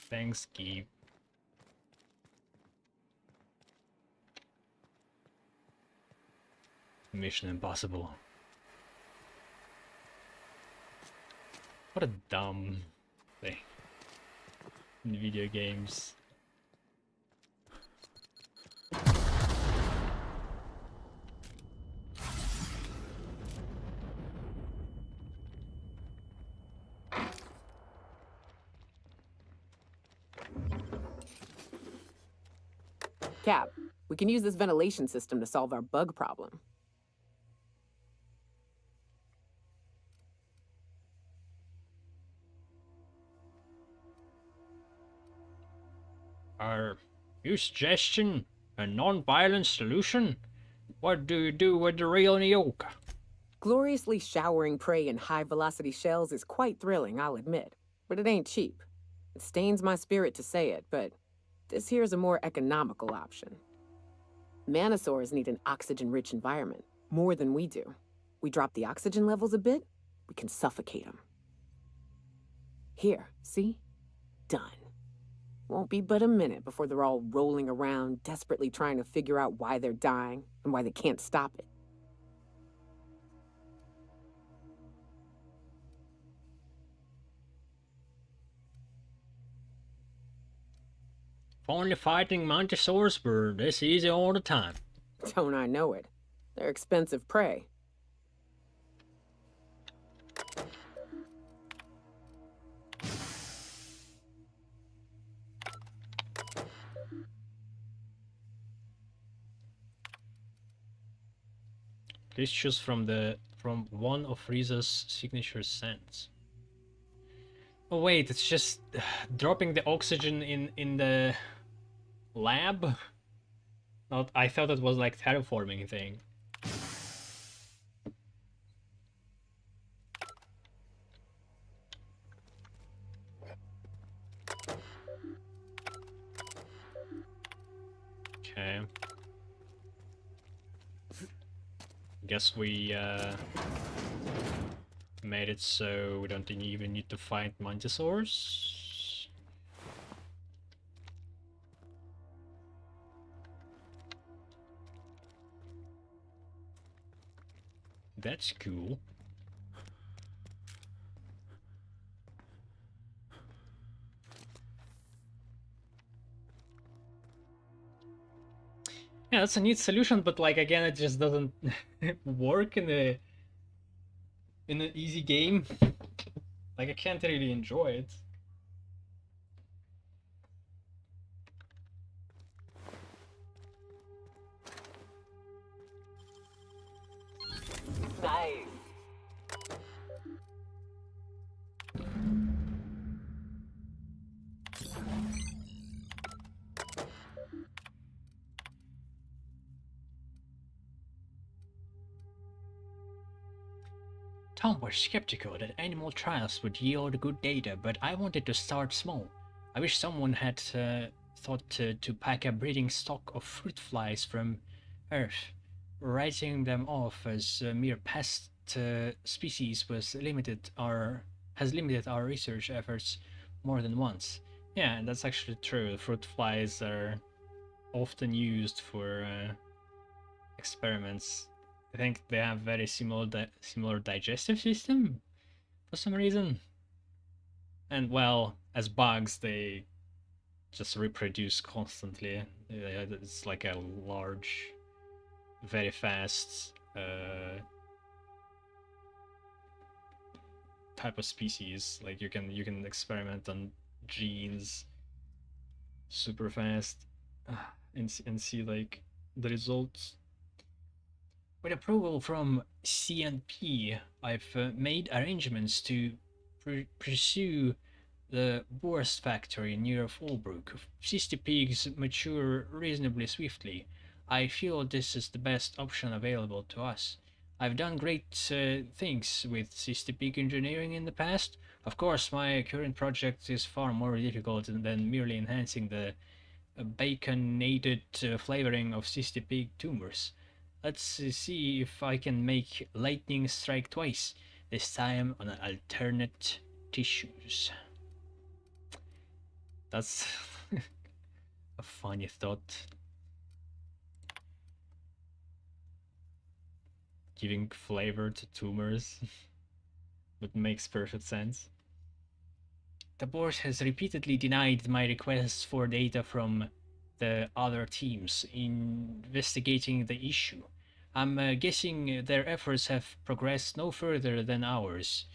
Thanks, Geeb. Mission Impossible. What a dumb thing in video games. Cap, we can use this ventilation system to solve our bug problem. Are you suggesting a non-violent solution? What do you do with the real Nyoka? Gloriously showering prey in high-velocity shells is quite thrilling, I'll admit. But it ain't cheap. It stains my spirit to say it, but this here's a more economical option. Manosaurs need an oxygen-rich environment, more than we do. We drop the oxygen levels a bit, we can suffocate them. Here, see? Done. Won't be but a minute before they're all rolling around, desperately trying to figure out why they're dying and why they can't stop it. If only fighting Mantisaurs were this easy all the time. Don't I know it? They're expensive prey. Please choose from one of Riza's signature scents. Oh wait, it's just dropping the oxygen in the lab? Not, I thought it was like terraforming thing. Okay. Guess we made it so we don't even need to find Mantisaurs. That's cool. Yeah, that's a neat solution, but like again, it just doesn't work in an easy game. Like I can't really enjoy it. Nice. Tom was skeptical that animal trials would yield good data, but I wanted to start small. I wish someone had thought to pack a breeding stock of fruit flies from Earth. Writing them off as mere pest species has limited our research efforts more than once. Yeah, that's actually true. Fruit flies are often used for experiments. I think they have very similar digestive system for some reason. And well, as bugs, they just reproduce constantly. It's like a large, very fast type of species. Like you can experiment on genes super fast and see like the results. With approval from CNP, I've made arrangements to pursue the Boar's factory near Fallbrook. Cysty pigs mature reasonably swiftly. I feel this is the best option available to us. I've done great things with Cysty pig engineering in the past. Of course, my current project is far more difficult than merely enhancing the baconated flavoring of Cysty pig tumors. Let's see if I can make lightning strike twice, this time on alternate tissues. That's a funny thought. Giving flavor to tumors, but makes perfect sense. The board has repeatedly denied my requests for data from the other teams investigating the issue. I'm guessing their efforts have progressed no further than ours.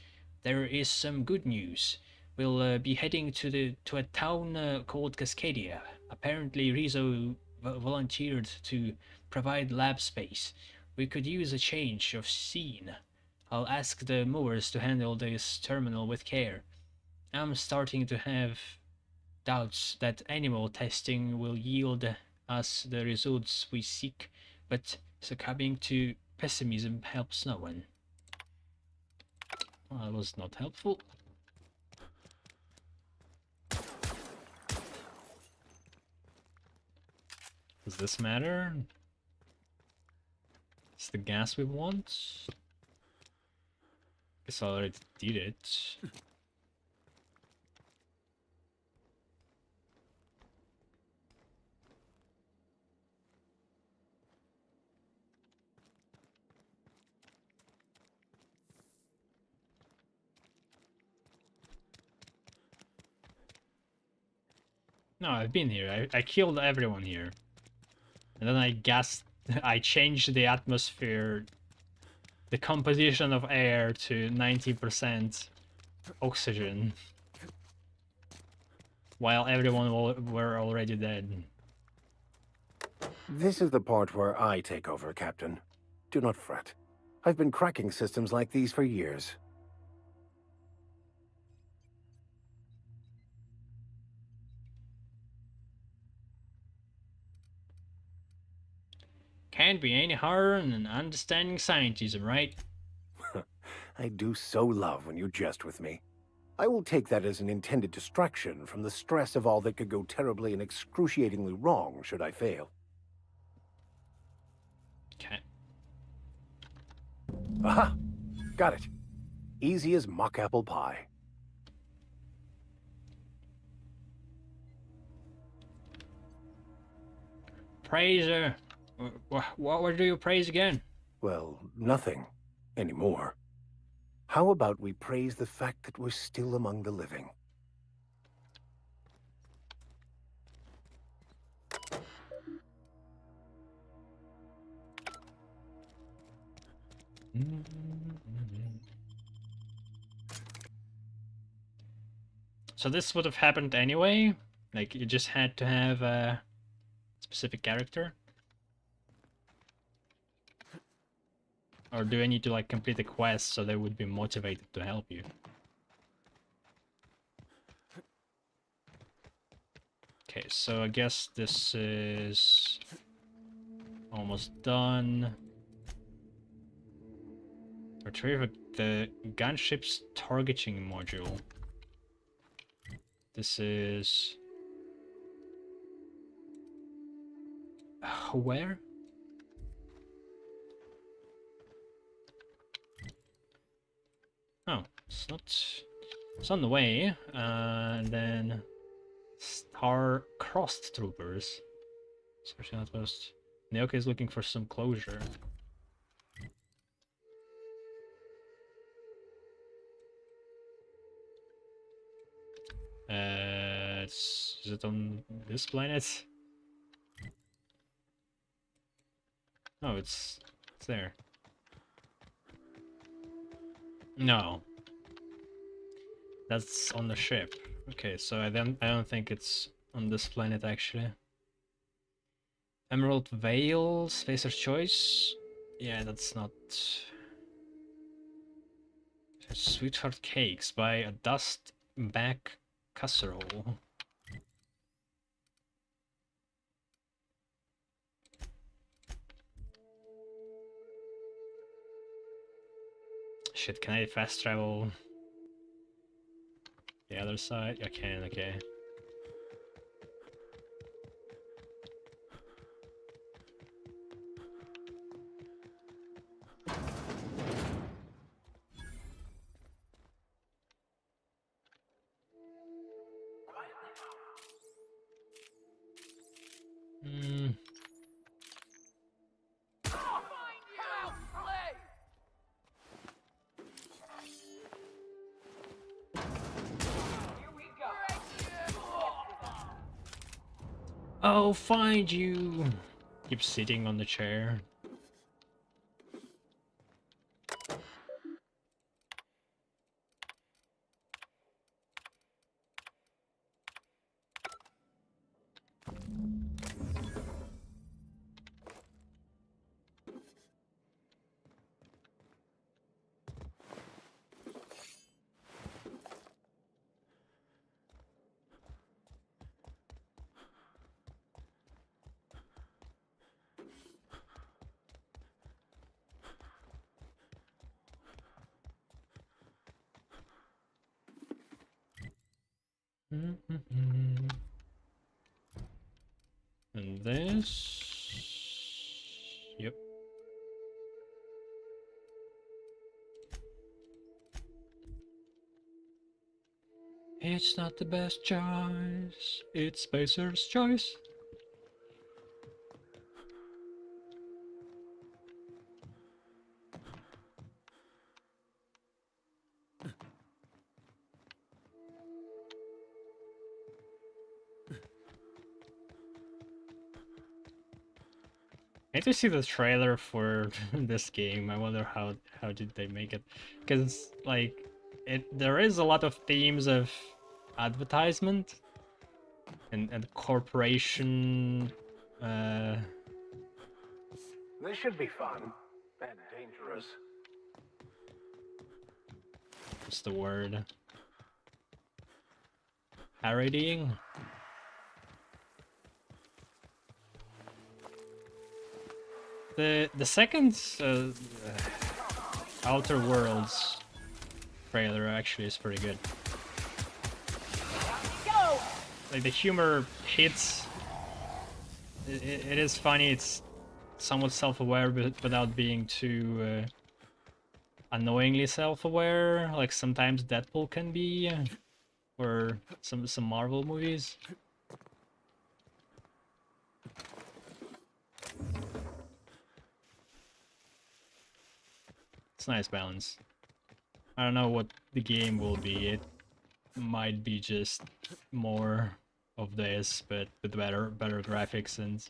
There is some good news. We'll be heading to a town called Cascadia. Apparently Rizzo volunteered to provide lab space. We could use a change of scene. I'll ask the movers to handle this terminal with care. I'm starting to have doubts that animal testing will yield us the results we seek, but succumbing to pessimism helps no one. Well, that was not helpful. Does this matter? It's the gas we want? Guess I already did it. No, I've been here. I killed everyone here. And then I changed the atmosphere, the composition of air to 90% oxygen. While everyone were already dead. This is the part where I take over, Captain. Do not fret. I've been cracking systems like these for years. Can't be any harder than understanding scientism, right? I do so love when you jest with me. I will take that as an intended distraction from the stress of all that could go terribly and excruciatingly wrong should I fail. Okay. Aha! Got it. Easy as mock apple pie. Praise her. What do you praise again? Well, nothing anymore. How about we praise the fact that we're still among the living? So this would have happened anyway? Like, you just had to have a specific character? Or do I need to, like, complete a quest so they would be motivated to help you? Okay, so I guess this is almost done. Retrieve the gunship's targeting module. This is... where? Oh, it's not... It's on the way. And then... Star-crossed troopers. Especially outpost. Naoka is looking for some closure. Is it on this planet? Oh, it's there. No, that's on the ship. Okay, so I don't think it's on this planet actually. Emerald Vale, Spacer's Choice. Yeah, that's not. Sweetheart Cakes by a dust back casserole. Shit, can I fast travel the other side? I can, okay. I'll find you. Keep sitting on the chair. And this... Yep. It's not the best choice, it's Spacer's choice. I need to see the trailer for this game. I wonder how did they make it, because like there is a lot of themes of advertisement and corporation. This should be fun and dangerous. What's the word? Parodying. The second Outer Worlds trailer actually is pretty good. Like the humor hits. It is funny. It's somewhat self-aware, but without being too annoyingly self-aware. Like sometimes Deadpool can be, or some Marvel movies. It's a nice balance. I don't know what the game will be. It might be just more of this, but with better graphics and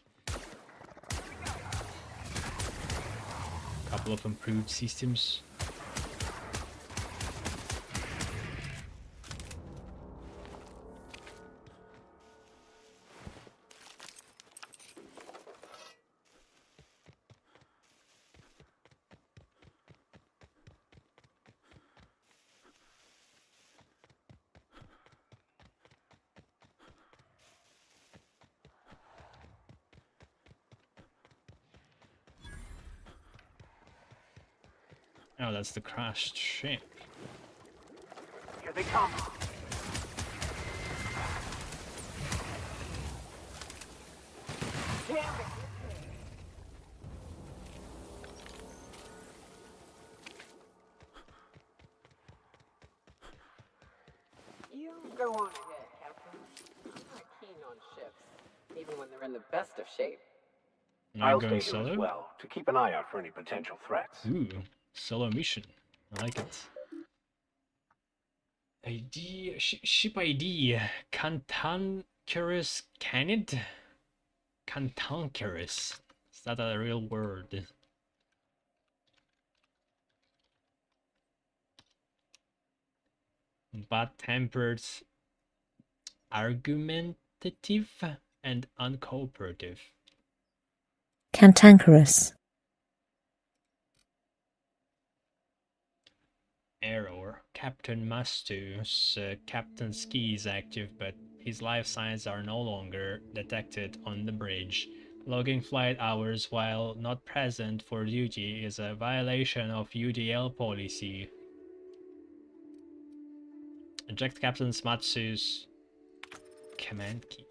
a couple of improved systems. Oh, that's the crashed ship. Here they come. Damn it! You go on ahead, Captain. I'm not keen on ships, even when they're in the best of shape. Not I'll going stay here as solo? well, to keep an eye out for any potential threats. Ooh, solo mission. I like it. ID, ship ID, Cantankerous Canid? Cantankerous. Is that a real word? Bad-tempered, argumentative, and uncooperative. Cantankerous. Error. Captain Mastu's captain's key is active, but his life signs are no longer detected on the bridge. Logging flight hours while not present for duty is a violation of UDL policy. Eject Captain Matsu's command key.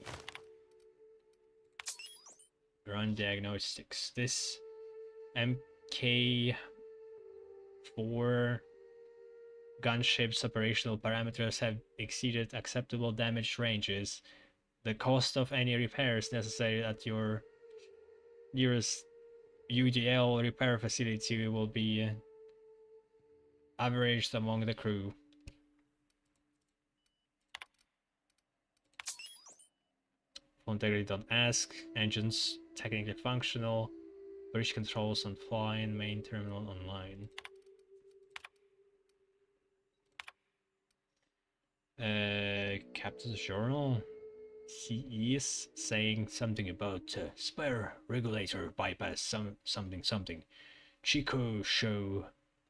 Run diagnostics. This MK4 gunship's operational parameters have exceeded acceptable damage ranges. The cost of any repairs necessary at your nearest UDL repair facility will be averaged among the crew. Full integrity don't ask. Engines technically functional. Bridge controls on flying. Main terminal online. Captain's journal. He is saying something about spare regulator bypass something. Chico show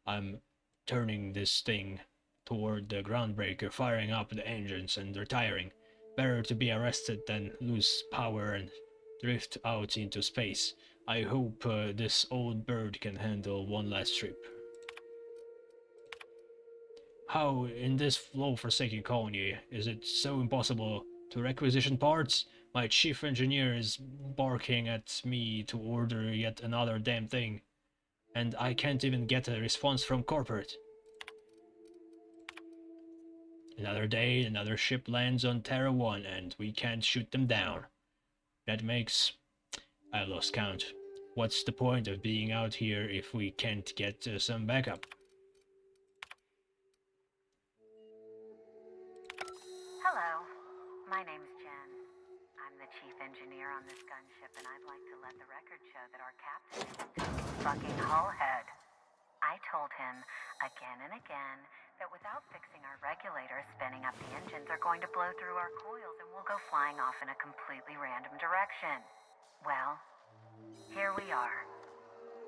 I'm turning this thing toward the groundbreaker, firing up the engines and retiring. Better to be arrested than lose power and drift out into space. I hope this old bird can handle one last trip. How, in this flow-forsaken colony, is it so impossible to requisition parts? My chief engineer is barking at me to order yet another damn thing, and I can't even get a response from corporate. Another day, another ship lands on Terra 1, and we can't shoot them down. That makes... I lost count. What's the point of being out here if we can't get some backup? Hello, my name's Jen. I'm the chief engineer on this gunship, and I'd like to let the record show that our captain is a total fucking hullhead. I told him again and again that without fixing our regulators, spinning up the engines are going to blow through our coils and we'll go flying off in a completely random direction. Well, here we are,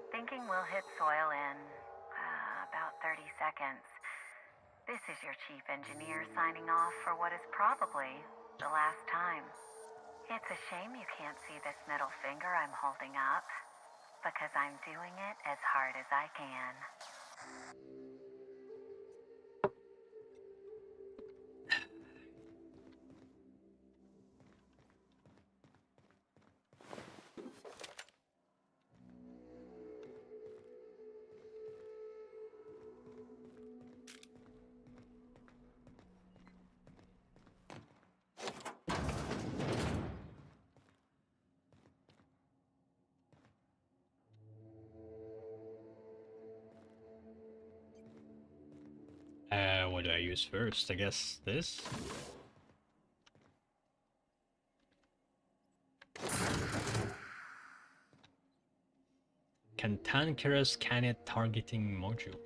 thinking we'll hit soil in about 30 seconds. This is your chief engineer signing off for what is probably the last time. It's a shame you can't see this middle finger I'm holding up. because I'm doing it as hard as I can. What do I use first? I guess this? Cantankerous Canet Targeting Module.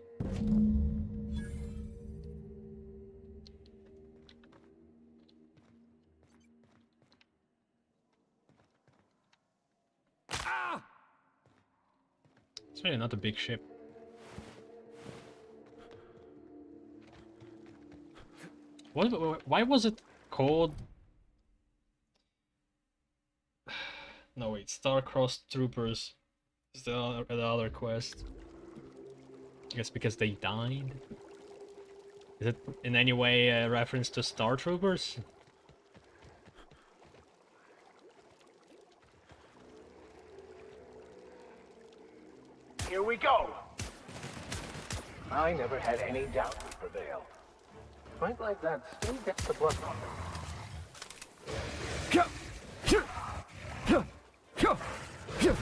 It's really not a big ship. Why was it called? No wait, Star-Crossed Troopers is the other quest. I guess because they died? Is it in any way a reference to Star Troopers? Here we go! I never had any doubt would prevail. Fight like that still gets the blood pumping.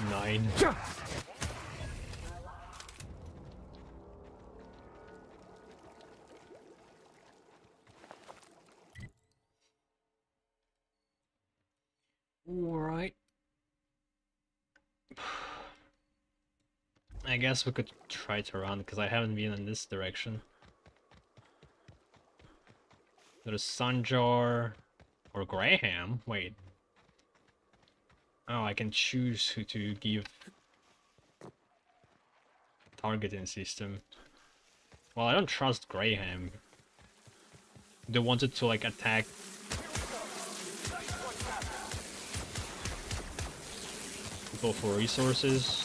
9. Alright. I guess we could try to run, because I haven't been in this direction. There's Sunjar or Graham. Wait. Oh, I can choose who to give targeting system. Well, I don't trust Graham. They wanted to like attack people for resources.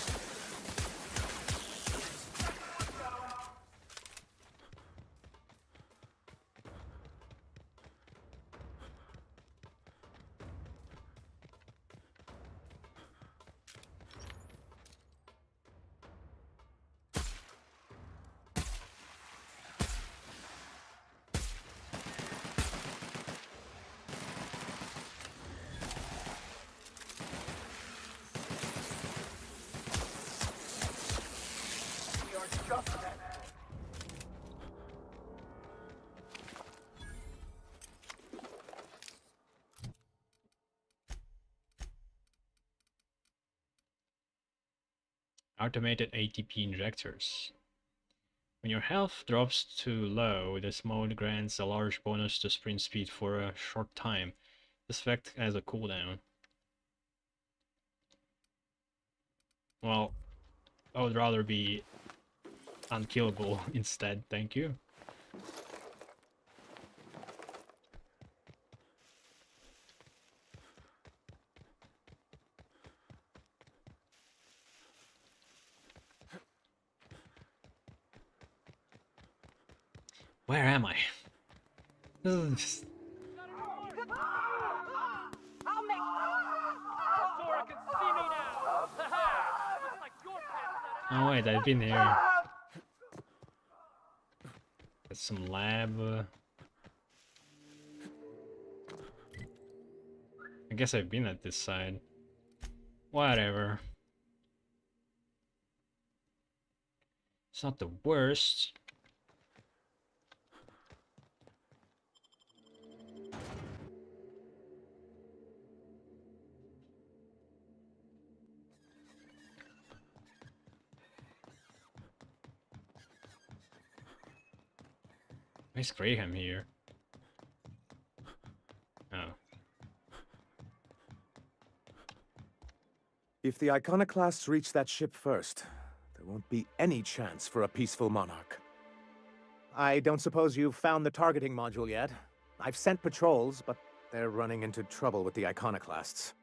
Automated ATP injectors. When your health drops too low, this mode grants a large bonus to sprint speed for a short time. This effect has a cooldown. Well, I would rather be unkillable instead, thank you. Where am I? This is Oh wait, I've been here. There's some lab. I guess I've been at this side. Whatever. It's not the worst. Where's Graham here? Oh. If the Iconoclasts reach that ship first, there won't be any chance for a peaceful monarch. I don't suppose you've found the targeting module yet? I've sent patrols, but they're running into trouble with the Iconoclasts.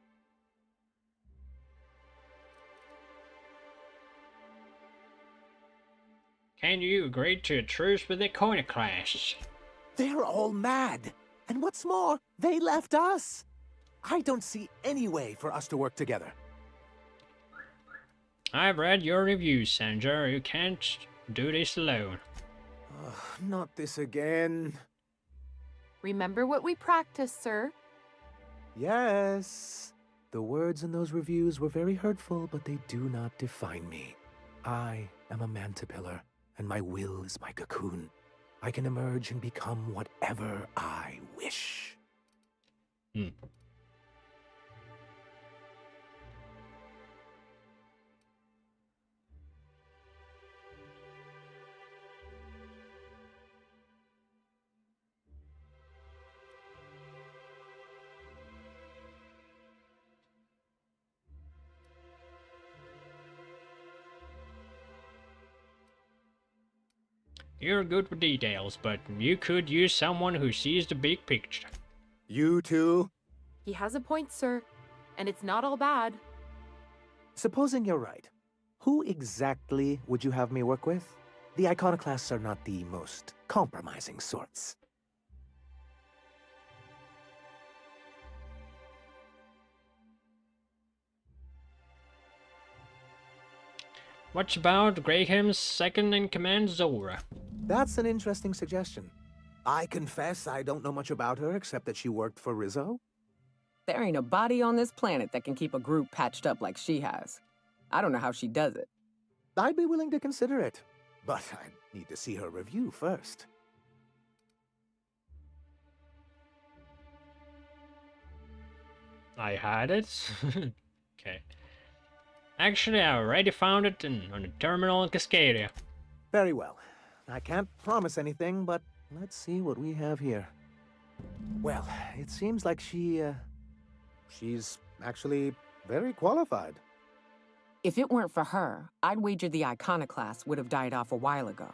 Can you agree to a truce with the iconoclasts? They're all mad. And what's more, they left us. I don't see any way for us to work together. I've read your reviews, Sanjar. You can't do this alone. Not this again. Remember what we practiced, sir. Yes. The words in those reviews were very hurtful, but they do not define me. I am a mantipillar, and my will is my cocoon. I can emerge and become whatever I wish. You're good with details, but you could use someone who sees the big picture. You too? He has a point, sir. And it's not all bad. Supposing you're right, who exactly would you have me work with? The iconoclasts are not the most compromising sorts. What about Graham's second-in-command, Zora? That's an interesting suggestion. I confess I don't know much about her except that she worked for Rizzo. There ain't a body on this planet that can keep a group patched up like she has. I don't know how she does it. I'd be willing to consider it, but I need to see her review first. I had it? Okay. Actually, I already found it on the terminal in Cascadia. Very well. I can't promise anything, but let's see what we have here. Well, it seems like she's actually very qualified. If it weren't for her, I'd wager the iconoclast would have died off a while ago.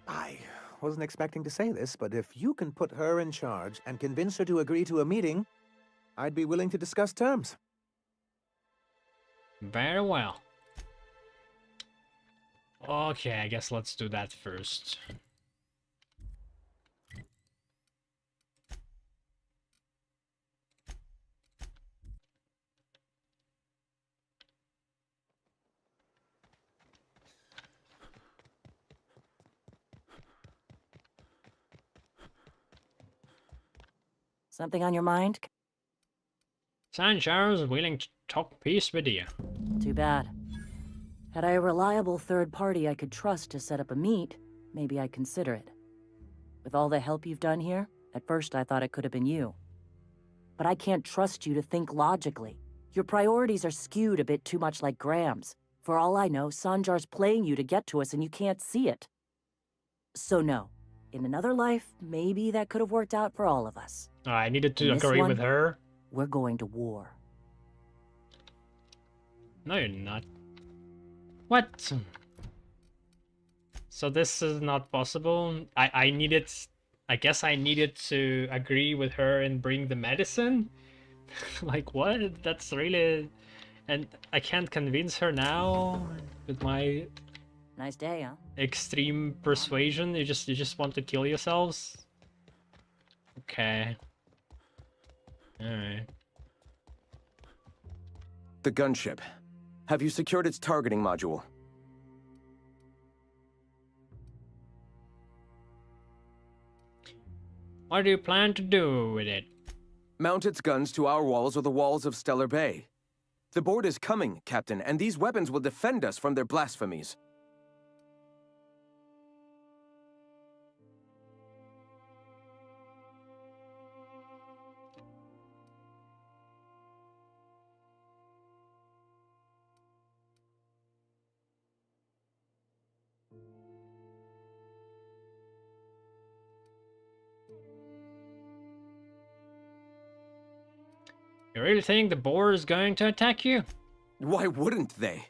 I wasn't expecting to say this, but if you can put her in charge and convince her to agree to a meeting, I'd be willing to discuss terms. Very well. Okay, I guess let's do that first. Something on your mind? Sanjar is willing to talk peace with you. Too bad. Had I a reliable third party I could trust to set up a meet, maybe I'd consider it. With all the help you've done here, at first I thought it could have been you. But I can't trust you to think logically. Your priorities are skewed a bit too much like Graham's. For all I know, Sanjar's playing you to get to us and you can't see it. So no. In another life, maybe that could have worked out for all of us. I needed to In this agree one, with her. We're going to war. No, you're not. What? So this is not possible? I needed... I guess I needed to agree with her and bring the medicine? Like, what? That's really... And I can't convince her now with my... Nice day, huh? Extreme persuasion? You just want to kill yourselves? Okay. Alright. The gunship. Have you secured its targeting module? What do you plan to do with it? Mount its guns to our walls or the walls of Stellar Bay. The board is coming, Captain, and these weapons will defend us from their blasphemies. You really think the boar is going to attack you? Why wouldn't they?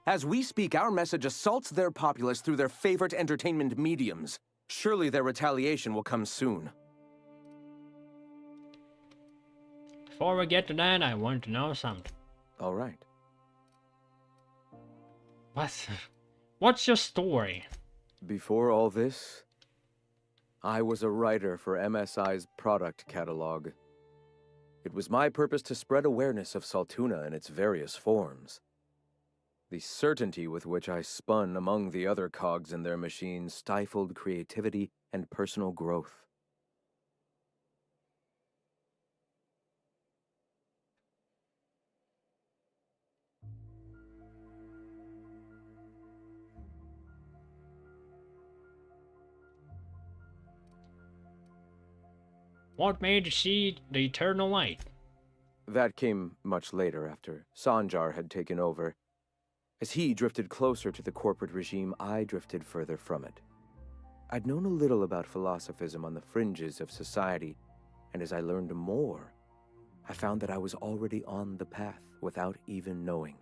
As we speak, our message assaults their populace through their favorite entertainment mediums. Surely their retaliation will come soon. Before we get to that, I want to know something. All right. What? What's your story? Before all this, I was a writer for MSI's product catalog. It was my purpose to spread awareness of Saltuna in its various forms. The certainty with which I spun among the other cogs in their machine stifled creativity and personal growth. What made you see the eternal light? That came much later, after Sanjar had taken over. As he drifted closer to the corporate regime, I drifted further from it. I'd known a little about philosophism on the fringes of society, and as I learned more, I found that I was already on the path without even knowing.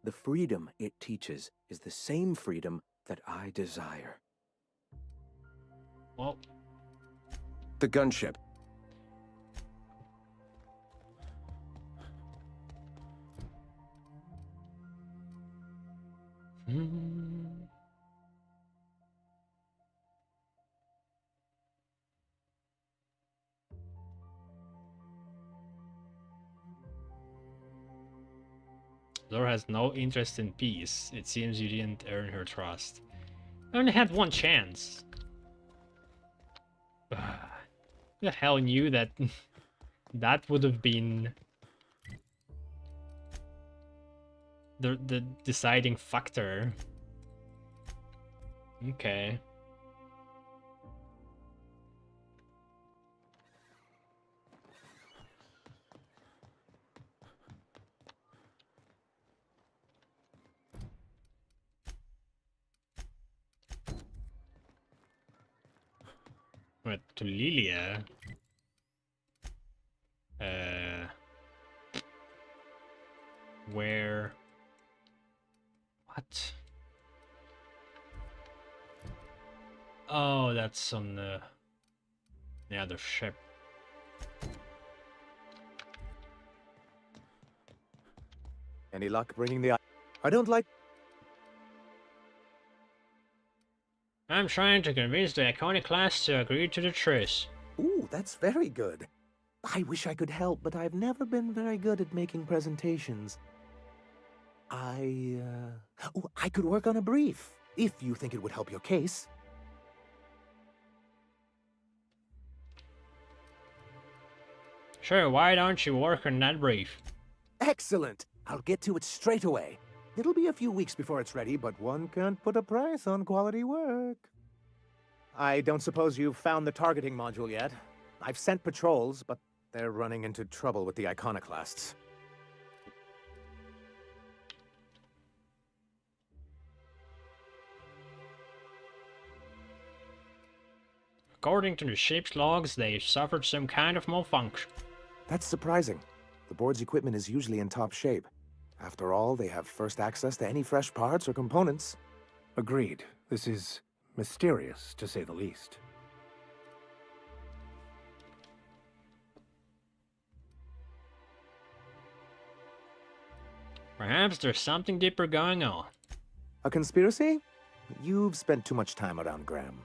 The freedom it teaches is the same freedom that I desire. Well, the gunship. Laura has no interest in peace. It seems you didn't earn her trust. I only had one chance. The hell knew that that would have been the deciding factor. Okay. But to Lilia, where? What? Oh, that's on the other ship. Any luck bringing the... I don't like... I'm trying to convince the Iconoclasts to agree to the truce. Ooh, that's very good. I wish I could help, but I've never been very good at making presentations. Oh, I could work on a brief, if you think it would help your case. Sure, why don't you work on that brief? Excellent! I'll get to it straight away. It'll be a few weeks before it's ready, but one can't put a price on quality work. I don't suppose you've found the targeting module yet. I've sent patrols, but they're running into trouble with the Iconoclasts. According to the ship's logs, they suffered some kind of malfunction. That's surprising. The board's equipment is usually in top shape. After all, they have first access to any fresh parts or components. Agreed. This is mysterious, to say the least. Perhaps there's something deeper going on. A conspiracy? You've spent too much time around Graham.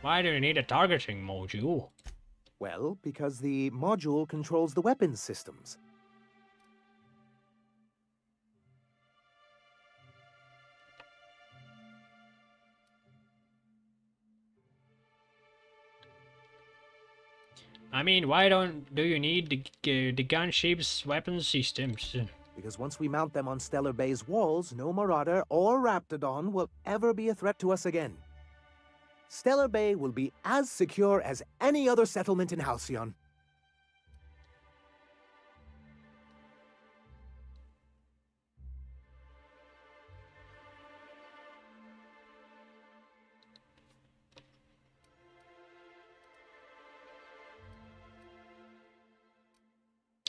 Why do you need a targeting module? Well, because the module controls the weapons systems. I mean, why do you need the gunship's weapon systems? Because once we mount them on Stellar Bay's walls, no Marauder or Raptidon will ever be a threat to us again. Stellar Bay will be as secure as any other settlement in Halcyon.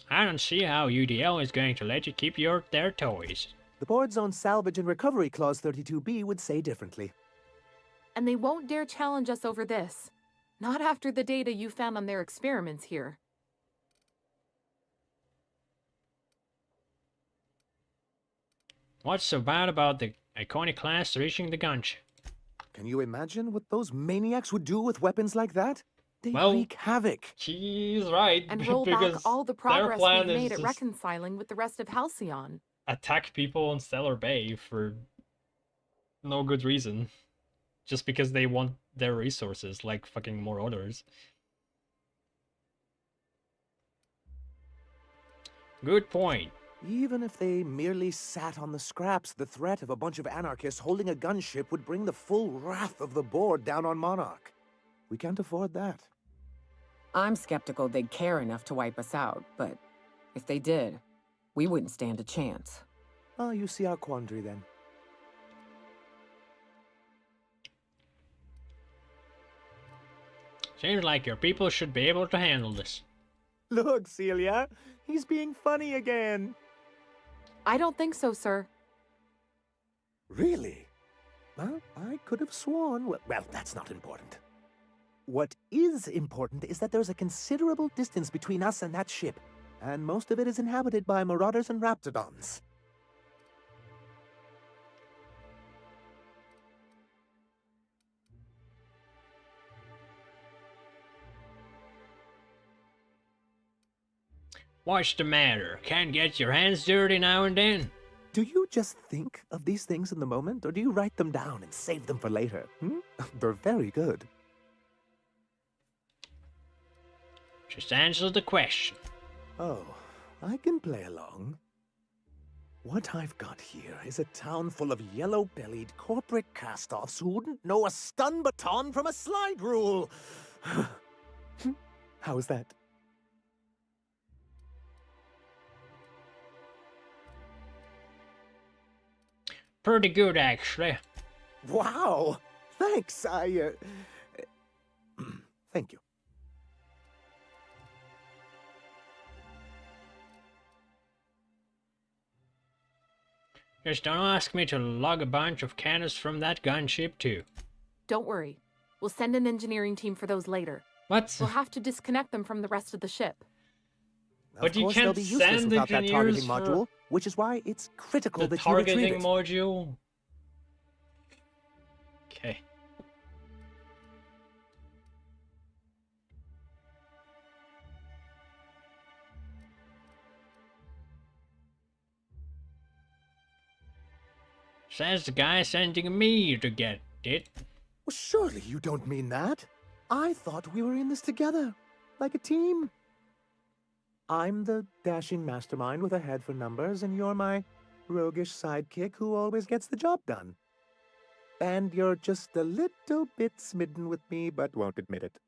I don't see how UDL is going to let you keep their toys. The board's own Salvage and Recovery Clause 32B would say differently. And they won't dare challenge us over this. Not after the data you found on their experiments here. What's so bad about the iconic class reaching the gunship? Can you imagine what those maniacs would do with weapons like that? They Well, wreak havoc. He's right. And roll back because all the their progress plan we've is made at just reconciling with the rest of Halcyon. attack people on Stellar Bay for no good reason. Just because they want their resources, like fucking more others. Good point. Even if they merely sat on the scraps, the threat of a bunch of anarchists holding a gunship would bring the full wrath of the board down on Monarch. We can't afford that. I'm skeptical they'd care enough to wipe us out, but if they did, we wouldn't stand a chance. Oh, you see our quandary then. Seems like your people should be able to handle this. Look, Celia, he's being funny again. I don't think so, sir. Really? Well, I could have sworn... Well, that's not important. What is important is that there's a considerable distance between us and that ship, and most of it is inhabited by marauders and raptidons. What's the matter? Can't get your hands dirty now and then? Do you just think of these things in the moment, or do you write them down and save them for later? They're very good. Just answer the question. Oh, I can play along. What I've got here is a town full of yellow-bellied corporate cast-offs who wouldn't know a stun baton from a slide rule. How is that? Pretty good, actually. Wow! Thanks, Thank you. Just don't ask me to lug a bunch of cannons from that gunship, too. Don't worry. We'll send an engineering team for those later. What? We'll have to disconnect them from the rest of the ship. But you can't they'll be useless send without that engineers targeting module, which is why it's critical the that you retrieve targeting it. module. Okay. Says the guy sending me to get it. Well, surely you don't mean that. I thought we were in this together, like a team. I'm the dashing mastermind with a head for numbers, and you're my roguish sidekick who always gets the job done. And you're just a little bit smitten with me, but won't admit it.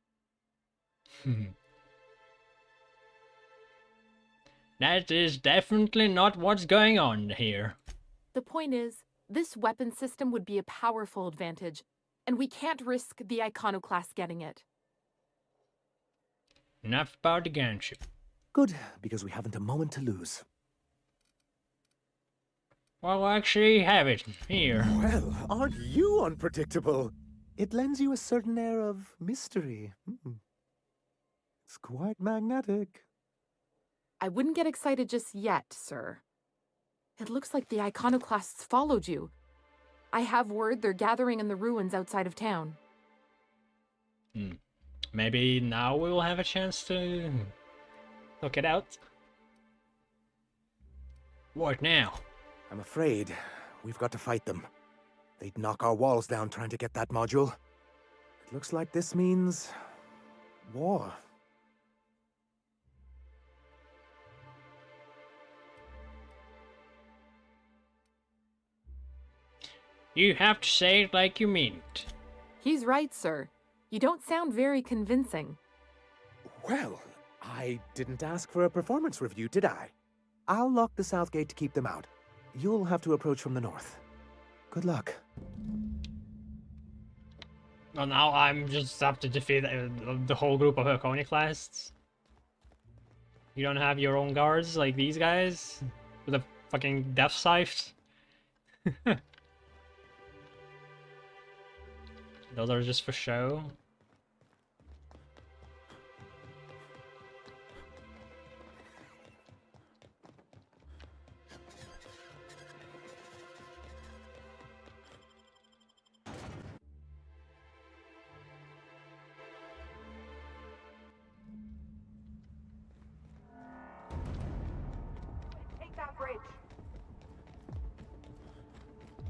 That is definitely not what's going on here. The point is, this weapon system would be a powerful advantage, and we can't risk the Iconoclast getting it. Enough about the gunship. Good, because we haven't a moment to lose. Well, I actually have it here. Well, aren't you unpredictable? It lends you a certain air of mystery. It's quite magnetic. I wouldn't get excited just yet, sir. It looks like the Iconoclasts followed you. I have word they're gathering in the ruins outside of town. Maybe now we will have a chance to look it out. What now? I'm afraid we've got to fight them. They'd knock our walls down trying to get that module. It looks like this means war. You have to say it like you mean it. He's right, sir. You don't sound very convincing. Well, I didn't ask for a performance review, did I? I'll lock the south gate to keep them out. You'll have to approach from the north. Good luck. Well, now I'm just have to defeat the whole group of Iconoclasts. You don't have your own guards like these guys? With a fucking death scythe? Those are just for show. bridge.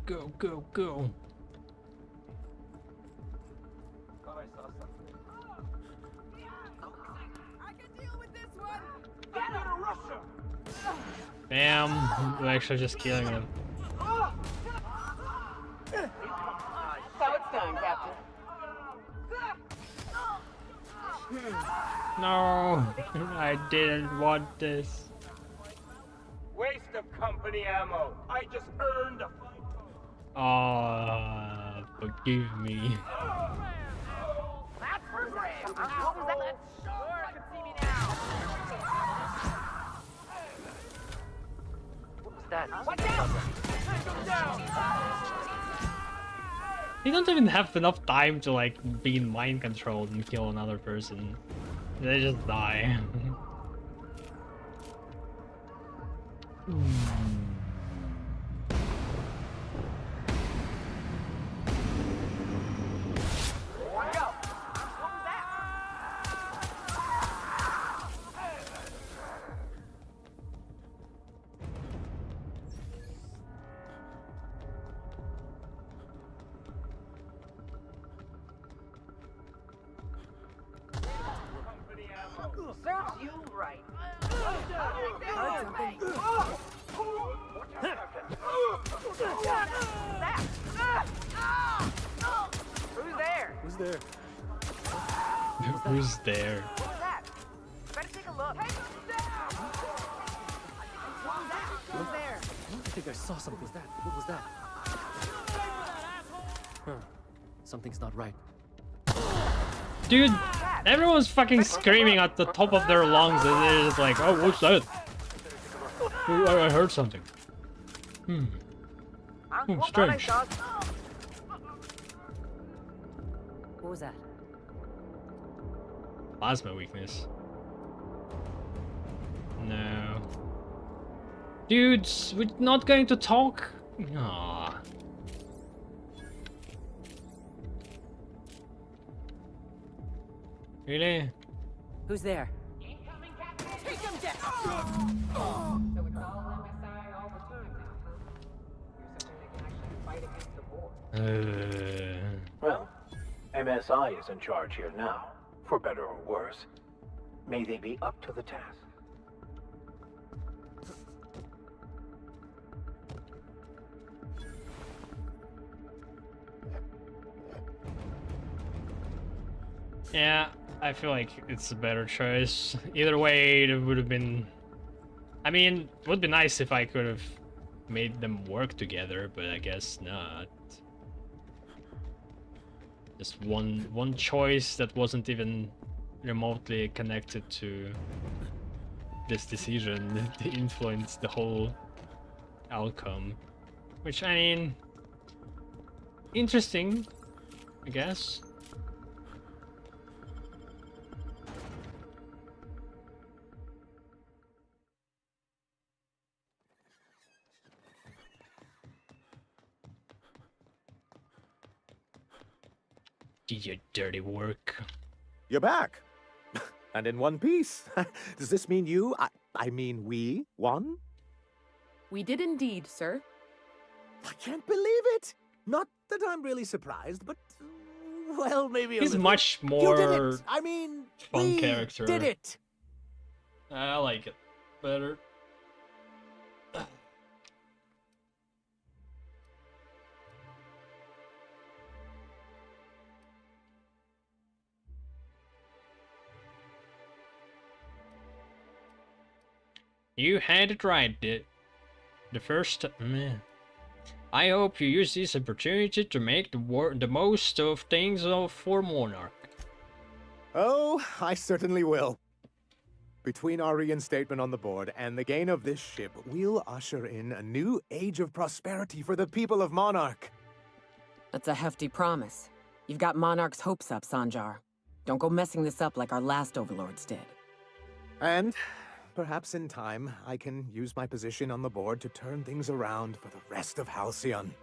Go, go, go. Thought I saw something. I can deal with this one. Get out of Russia! Bam! We're actually just killing them. So it's done, Captain. No, I didn't want this. Waste of company ammo. I just earned a fight. Forgive me. That's program. What was that? Sure, I can see me now. What was that? Watch out! Take him down! You don't even have enough time to like be mind controlled and kill another person. They just die. Serves you right. Who's there? Who's there? Who's there? Who's that? Better take a look. Hey, who's there? I think I saw something. What was that? Huh. Something's not right. Dude, everyone's fucking screaming at the top of their lungs and they're just like, oh, what's that? I heard something. Strange. What was that? Plasma weakness. No. Dudes, we're not going to talk? Aww. Really? Who's there? Take him down! So it's all MSI all the time now, huh? You're something that can actually fight against the war. Well, MSI is in charge here now, for better or worse. May they be up to the task. Yeah, I feel like it's a better choice. Either way, it would have been... I mean, it would be nice if I could have made them work together, but I guess not. Just one choice that wasn't even remotely connected to this decision that influenced the whole outcome. Which, I mean... interesting, I guess. Did your dirty work. You're back! And in one piece. Does this mean I mean we, won? We did indeed, sir. I can't believe it! Not that I'm really surprised, but... well, maybe a He's little. much You more did it! I mean, fun we character. did it! I like it better. You had it right, the first... meh. I hope you use this opportunity to make the most of things for Monarch. Oh, I certainly will. Between our reinstatement on the board and the gain of this ship, we'll usher in a new age of prosperity for the people of Monarch. That's a hefty promise. You've got Monarch's hopes up, Sanjar. Don't go messing this up like our last overlords did. And perhaps in time, I can use my position on the board to turn things around for the rest of Halcyon.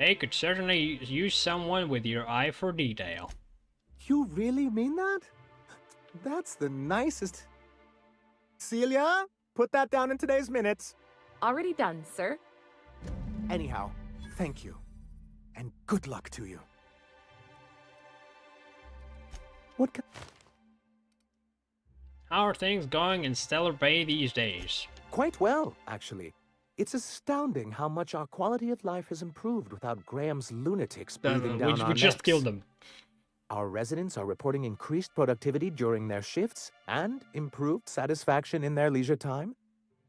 Hey, could certainly use someone with your eye for detail. You really mean that? That's the nicest... Celia, put that down in today's minutes. Already done, sir. Anyhow, thank you. And good luck to you. What can... How are things going in Stellar Bay these days? Quite well, actually. It's astounding how much our quality of life has improved without Graham's lunatics breathing down our We just necks. killed them. Our residents are reporting increased productivity during their shifts and improved satisfaction in their leisure time.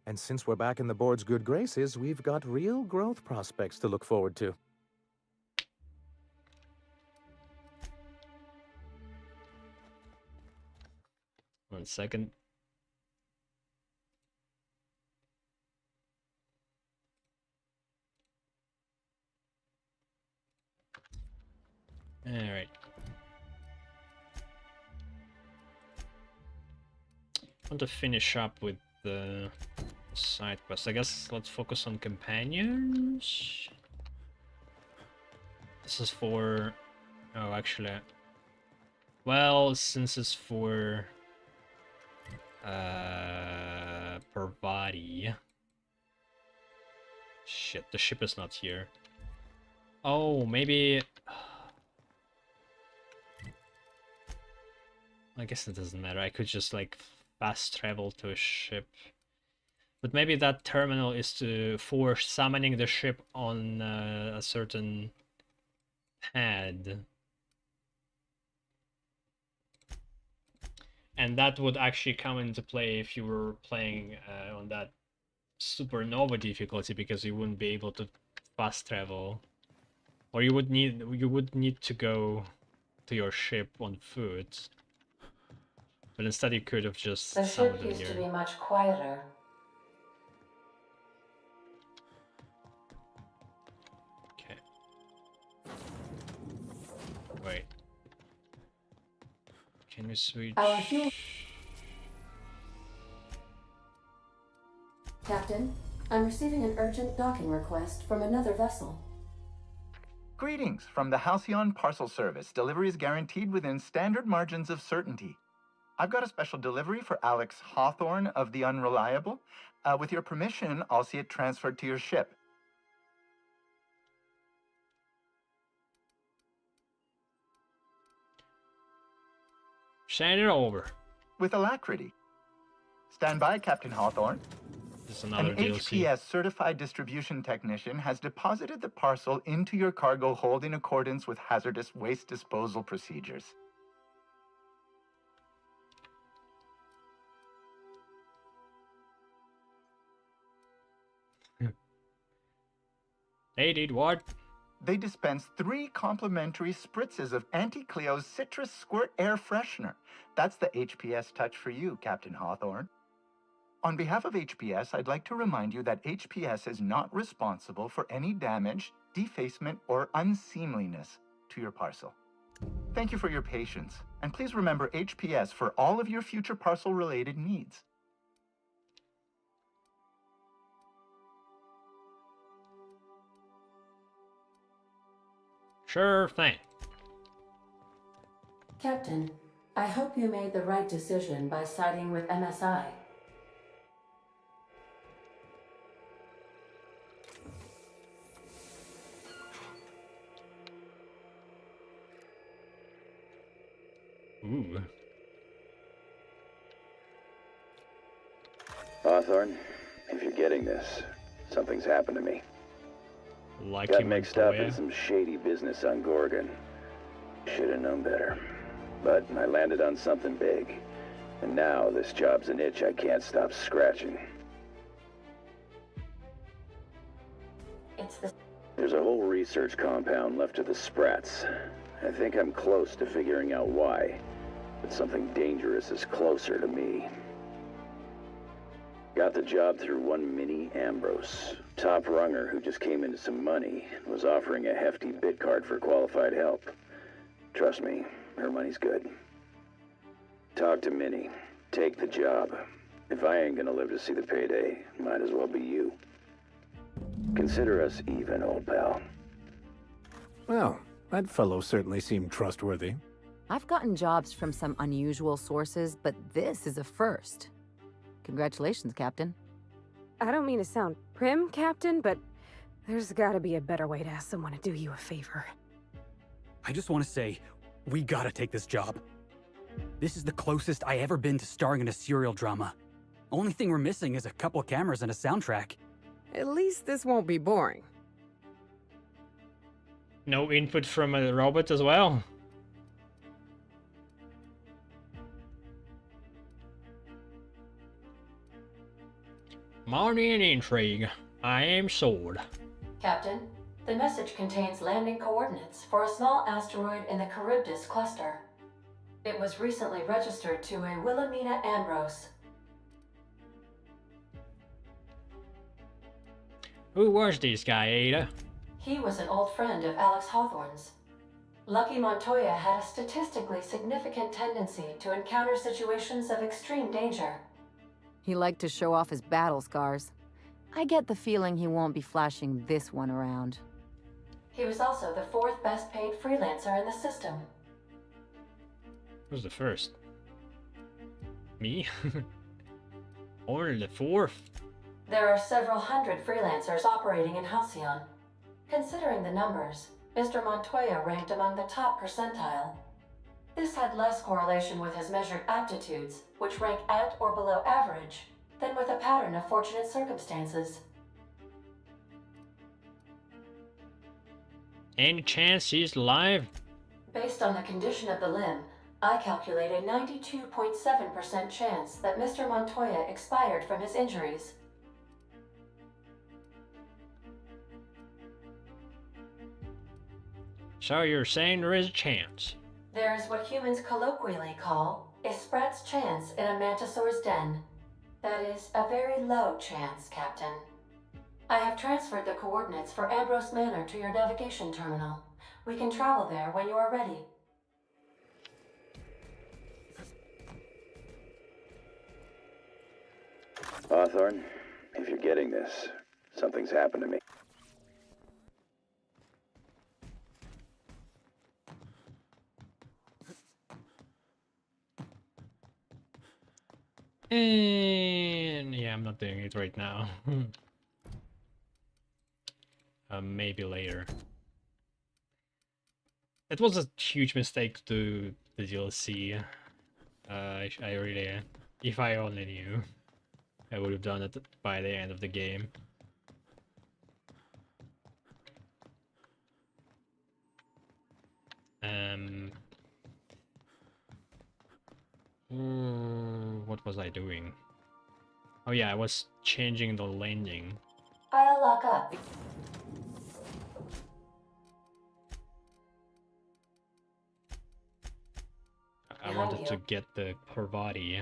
And since we're back in the board's good graces, we've got real growth prospects to look forward to. One second. All right. I want to finish up with the side quest. I guess let's focus on companions. This is for... Oh, actually... Well, since it's for... per body... Shit, the ship is not here. Oh, maybe... I guess it doesn't matter. I could just, like, fast travel to a ship. But maybe that terminal is for summoning the ship on a certain pad. And that would actually come into play if you were playing on that supernova difficulty, because you wouldn't be able to fast travel. Or you would need to go to your ship on foot. But instead you could have just The summoned ship it used here. to be much quieter. Okay. Wait. Can we switch? Our fuel... Captain, I'm receiving an urgent docking request from another vessel. Greetings from the Halcyon Parcel Service. Delivery is guaranteed within standard margins of certainty. I've got a special delivery for Alex Hawthorne of the Unreliable. With your permission, I'll see it transferred to your ship. Send it over. With alacrity. Stand by, Captain Hawthorne. Just another An DLC. HPS certified distribution technician has deposited the parcel into your cargo hold in accordance with hazardous waste disposal procedures. They did what? They dispense 3 complimentary spritzes of Anti-Cleo's Citrus Squirt Air Freshener. That's the HPS touch for you, Captain Hawthorne. On behalf of HPS, I'd like to remind you that HPS is not responsible for any damage, defacement, or unseemliness to your parcel. Thank you for your patience, and please remember HPS for all of your future parcel-related needs. Sure thing. Captain, I hope you made the right decision by siding with MSI. Ooh. Hawthorne, if you're getting this, something's happened to me. Like Got you, mixed up Montoya? in some shady business on Gorgon. Should have known better. But I landed on something big. And now this job's an itch I can't stop scratching. It's the... There's a whole research compound left of the Sprats. I think I'm close to figuring out why. But something dangerous is closer to me. Got the job through one Minnie Ambrose. Top runger who just came into some money, was offering a hefty bid card for qualified help. Trust me, her money's good. Talk to Minnie. Take the job. If I ain't gonna live to see the payday, might as well be you. Consider us even, old pal. Well, that fellow certainly seemed trustworthy. I've gotten jobs from some unusual sources, but this is a first. Congratulations, Captain. I don't mean to sound prim, Captain, but there's gotta be a better way to ask someone to do you a favor. I just want to say, we gotta take this job. This is the closest I ever been to starring in a serial drama. Only thing we're missing is a couple cameras and a soundtrack. At least this won't be boring. No input from a robot as well. Money and intrigue. I am sold. Captain, the message contains landing coordinates for a small asteroid in the Charybdis cluster. It was recently registered to a Wilhelmina Ambrose. Who was this guy, Ada? He was an old friend of Alex Hawthorne's. Lucky Montoya had a statistically significant tendency to encounter situations of extreme danger. He liked to show off his battle scars. I get the feeling he won't be flashing this one around. He was also the 4th best paid freelancer in the system. Who's the first? Me? Only the 4th? There are several hundred freelancers operating in Halcyon. Considering the numbers, Mr. Montoya ranked among the top percentile. This had less correlation with his measured aptitudes, which rank at or below average, than with a pattern of fortunate circumstances. Any chance he's alive? Based on the condition of the limb, I calculate a 92.7% chance that Mr. Montoya expired from his injuries. So you're saying there is a chance? There is what humans colloquially call a Sprat's chance in a mantisaur's den. That is a very low chance, Captain. I have transferred the coordinates for Ambrose Manor to your navigation terminal. We can travel there when you are ready. Hawthorne, if you're getting this, something's happened to me. And yeah, I'm not doing it right now. Maybe later. It was a huge mistake to do the DLC. I really, if I only knew, I would have done it by the end of the game. What was I doing? Oh yeah, I was changing the landing. I'll lock up. I wanted to get the her body.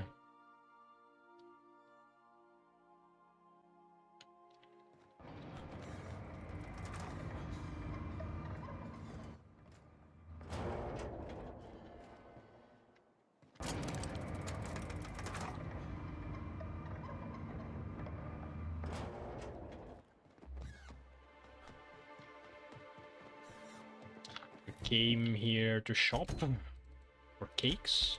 Came here to shop for cakes,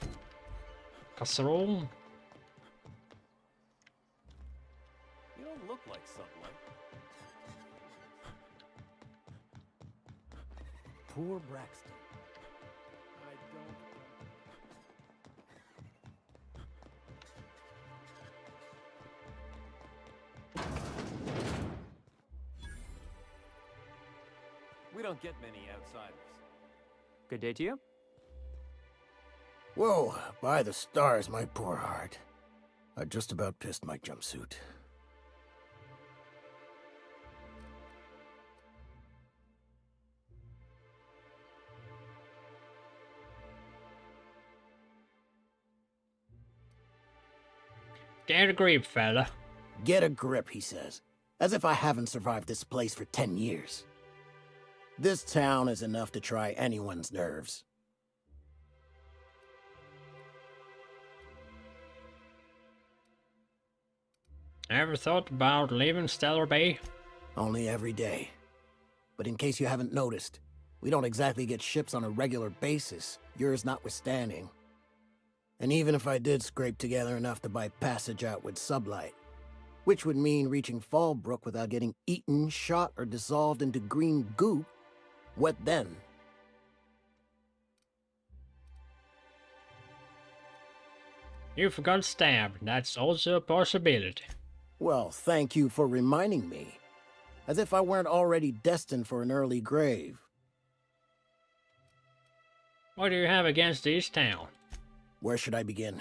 casserole. You don't look like sunlight. Poor Braxton. I don't. We don't get many outsiders. Good day to you. Whoa, by the stars, my poor heart. I just about pissed my jumpsuit. Get a grip, fella. Get a grip, he says. As if I haven't survived this place for 10 years. This town is enough to try anyone's nerves. Ever thought about leaving Stellar Bay? Only every day. But in case you haven't noticed, We don't exactly get ships on a regular basis, yours notwithstanding. And even if I did scrape together enough to buy passage out with sublight, which would mean reaching Fallbrook without getting eaten, shot, or dissolved into green goop, what then? If you got stabbed, that's also a possibility. Well, thank you for reminding me. As if I weren't already destined for an early grave. What do you have against this town? Where should I begin?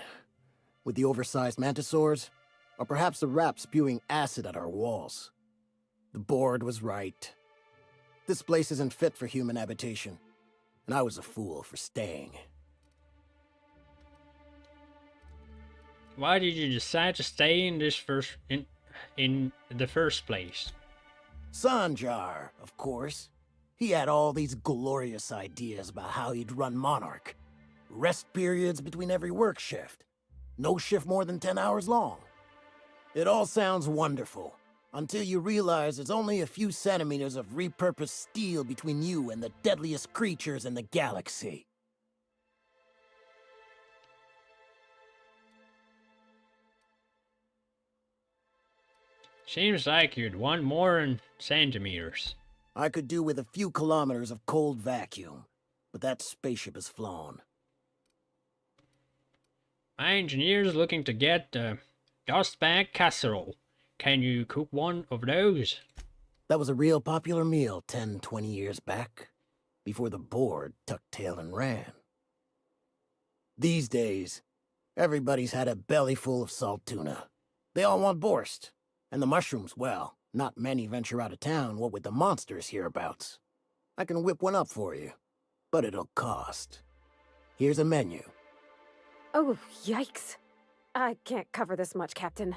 With the oversized mantisaurs? Or perhaps the rap spewing acid at our walls? The board was right. This place isn't fit for human habitation. And I was a fool for staying. Why did you decide to stay in this in the first place? Sanjar, of course. He had all these glorious ideas about how he'd run Monarch. Rest periods between every work shift. No shift more than 10 hours long. It all sounds wonderful, until you realize there's only a few centimeters of repurposed steel between you and the deadliest creatures in the galaxy. Seems like you'd want more in centimeters. I could do with a few kilometers of cold vacuum, but that spaceship is flown. My engineer's looking to get a dustbag casserole. Can you cook one of those? That was a real popular meal 10, 20 years back, before the board tucked tail and ran. These days, everybody's had a belly full of salt tuna. They all want borscht. And the mushrooms, well, not many venture out of town, what with the monsters hereabouts. I can whip one up for you, but it'll cost. Here's a menu. Oh, yikes. I can't cover this much, Captain.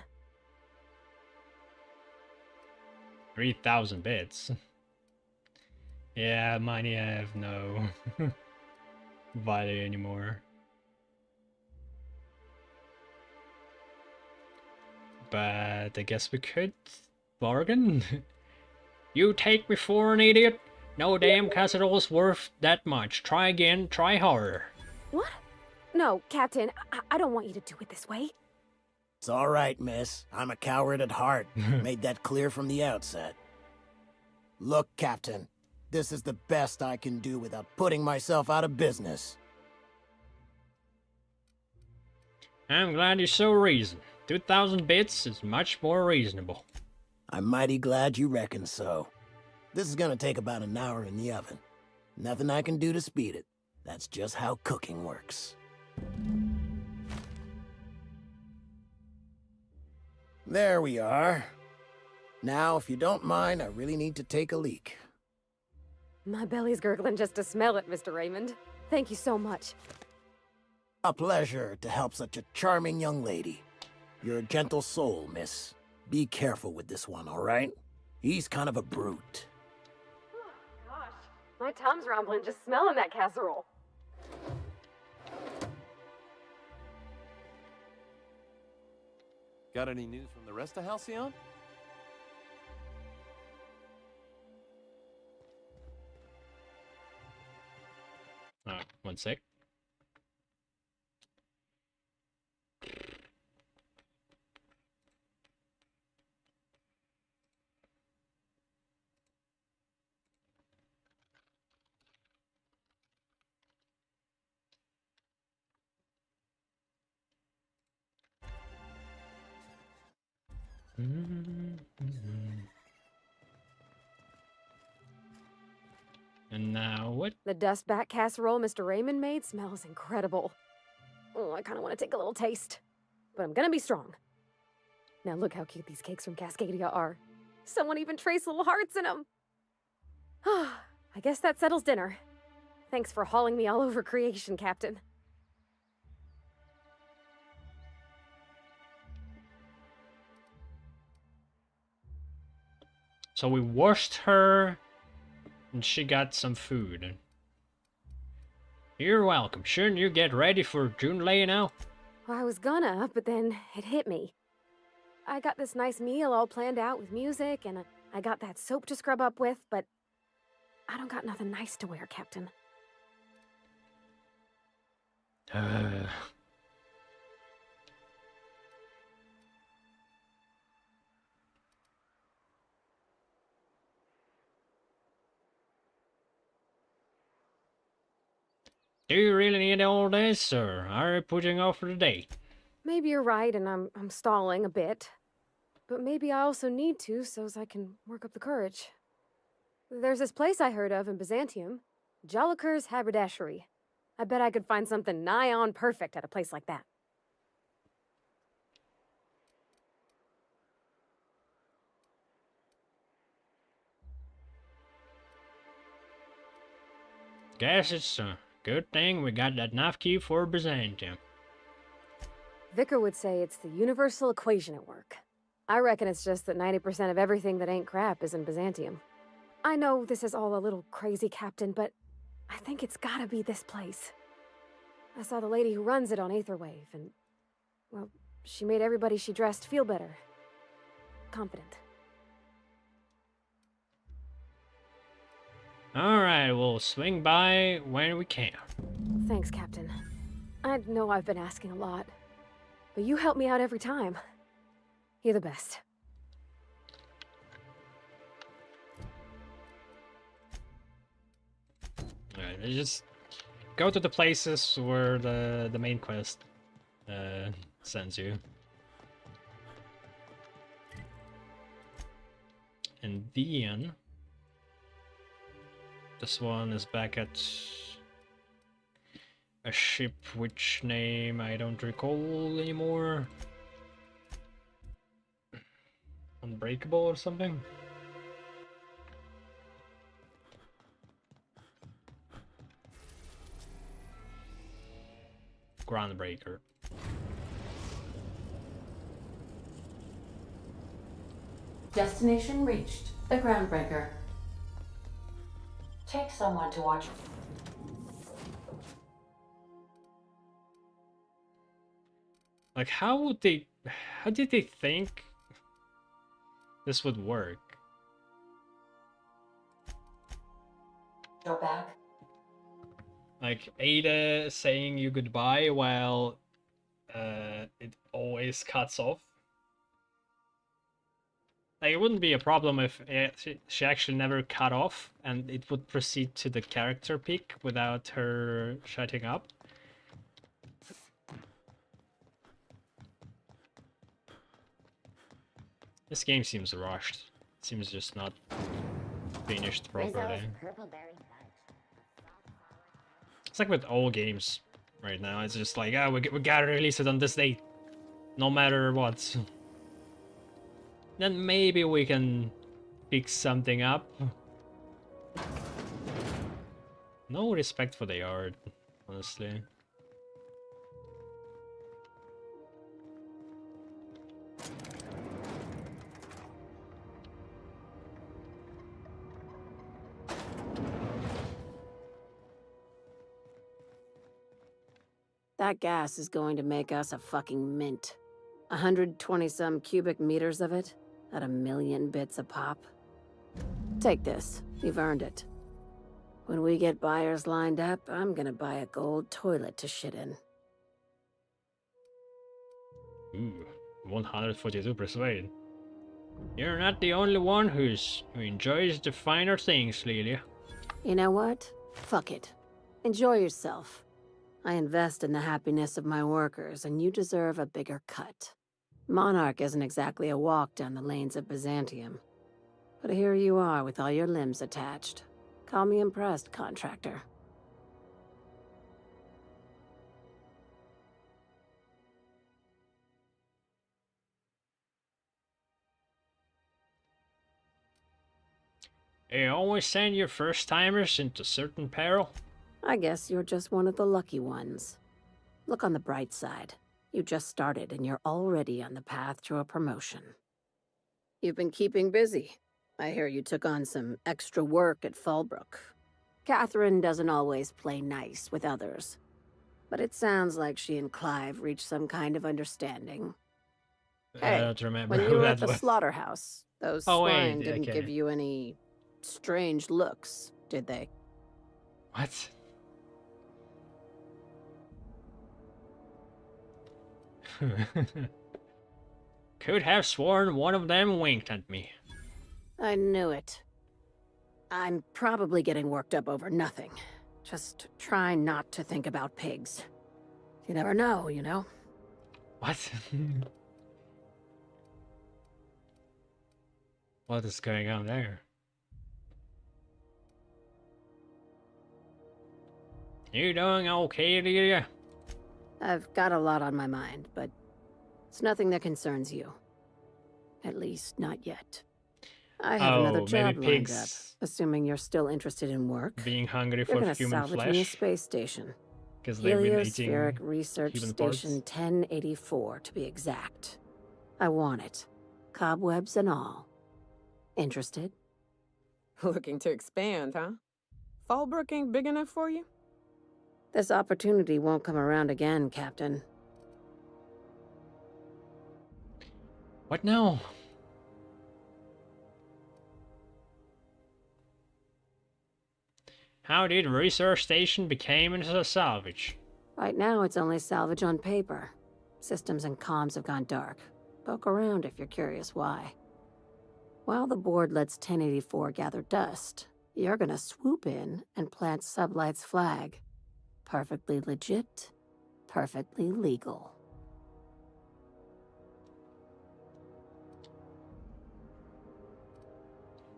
3,000 bits. Yeah, money I have no value anymore. But I guess we could bargain. You take me for an idiot? No damn casserole's worth that much. Try again, try harder. What? No, Captain, I don't want you to do it this way. It's all right, miss. I'm a coward at heart. Made that clear from the outset. Look, Captain, this is the best I can do without putting myself out of business. I'm glad you saw reason. 2,000 bits is much more reasonable. I'm mighty glad you reckon so. This is gonna take about an hour in the oven. Nothing I can do to speed it. That's just how cooking works. There we are. Now, if you don't mind, I really need to take a leak. My belly's gurgling just to smell it, Mr. Raymond. Thank you so much. A pleasure to help such a charming young lady. You're a gentle soul, miss. Be careful with this one, all right? He's kind of a brute. Gosh, my Tom's rumbling just smelling that casserole. Got any news from the rest of Halcyon? One sec. And now what? The dustback casserole Mr. Raymond made smells incredible. Oh, I kind of want to take a little taste. But I'm gonna be strong. Now look how cute these cakes from Cascadia are. Someone even traced little hearts in them. I guess that settles dinner. Thanks for hauling me all over creation, Captain. So we washed her, and she got some food. You're welcome. Shouldn't you get ready for Junlei now? Well, I was gonna, but then it hit me. I got this nice meal all planned out with music, and I got that soap to scrub up with, but I don't got nothing nice to wear, Captain. Do you really need all this, or are you putting off for the day? Maybe you're right, and I'm stalling a bit. But maybe I also need to, so as I can work up the courage. There's this place I heard of in Byzantium, Jolicoeur's Haberdashery. I bet I could find something nigh on perfect at a place like that. Guess it's a good thing we got that knife key for Byzantium. Vicar would say it's the universal equation at work. I reckon it's just that 90% of everything that ain't crap is in Byzantium. I know this is all a little crazy, Captain, but I think it's gotta be this place. I saw the lady who runs it on Aetherwave, and, well, she made everybody she dressed feel better. Confident. Alright, we'll swing by when we can. Thanks, Captain. I know I've been asking a lot, but you help me out every time. You're the best. Alright, just go to the places where the main quest sends you. And then this one is back at a ship which name I don't recall anymore. Unbreakable or something? Groundbreaker. Destination reached. The Groundbreaker. Take someone to watch. Like, how did they think this would work? You're back. Like, Ada saying you goodbye while it always cuts off. Like, it wouldn't be a problem if she actually never cut off and it would proceed to the character pick without her shutting up. This game seems rushed. It seems just not finished properly. It's like with all games right now. It's just like, ah, we gotta release it on this date, no matter what. Then maybe we can fix something up. No respect for the art, honestly. That gas is going to make us a fucking mint. 120-some cubic meters of it, at 1,000,000 bits a pop. Take this. You've earned it. When we get buyers lined up, I'm gonna buy a gold toilet to shit in. Ooh, 142 persuade. You're not the only one who enjoys the finer things, Lilia. You know what? Fuck it. Enjoy yourself. I invest in the happiness of my workers, and you deserve a bigger cut. Monarch isn't exactly a walk down the lanes of Byzantium. But here you are with all your limbs attached. Call me impressed, contractor. You always send your first-timers into certain peril? I guess you're just one of the lucky ones. Look on the bright side. You just started and you're already on the path to a promotion. You've been keeping busy. I hear you took on some extra work at Fallbrook. Catherine doesn't always play nice with others. But it sounds like she and Clive reached some kind of understanding. Hey, I don't remember when who you were that at the was. slaughterhouse, those Oh, wait, swine didn't okay. give you any strange looks. did they? What? Could have sworn one of them winked at me. I knew it. I'm probably getting worked up over nothing. Just try not to think about pigs. You never know, you know? What? What is going on there? You doing okay, Lydia? I've got a lot on my mind, but it's nothing that concerns you. At least, not yet. I have another job lined up, assuming you're still interested in work. Being hungry You're for gonna human salvage me a flesh? space station. Because they've been Heliospheric eating Research human Station parts? 1084, to be exact. I want it. Cobwebs and all. Interested? Looking to expand, huh? Fallbrook ain't big enough for you? This opportunity won't come around again, Captain. What now? How did research station became into a salvage? Right now, it's only salvage on paper. Systems and comms have gone dark. Poke around if you're curious why. While the board lets 1084 gather dust, you're gonna swoop in and plant Sublight's flag. Perfectly legit, perfectly legal.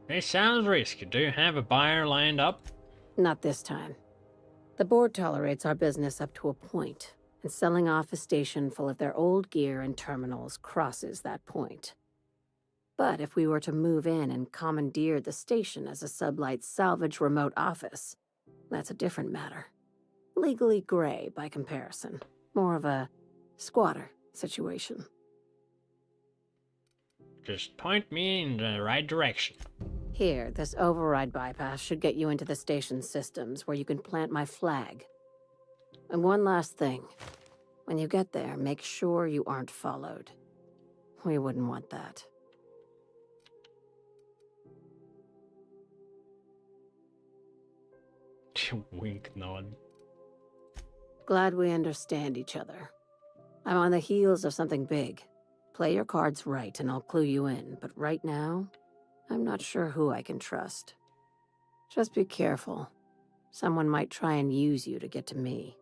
It sounds risky. Do you have a buyer lined up? Not this time. The board tolerates our business up to a point, and selling off a station full of their old gear and terminals crosses that point. But if we were to move in and commandeer the station as a Sublight salvage remote office, that's a different matter. Legally gray by comparison. More of a squatter situation. Just point me in the right direction. Here, this override bypass should get you into the station's systems where you can plant my flag. And one last thing. When you get there, make sure you aren't followed. We wouldn't want that. Wink nod. Glad we understand each other. I'm on the heels of something big. Play your cards right and I'll clue you in, but right now, I'm not sure who I can trust. Just be careful. Someone might try and use you to get to me.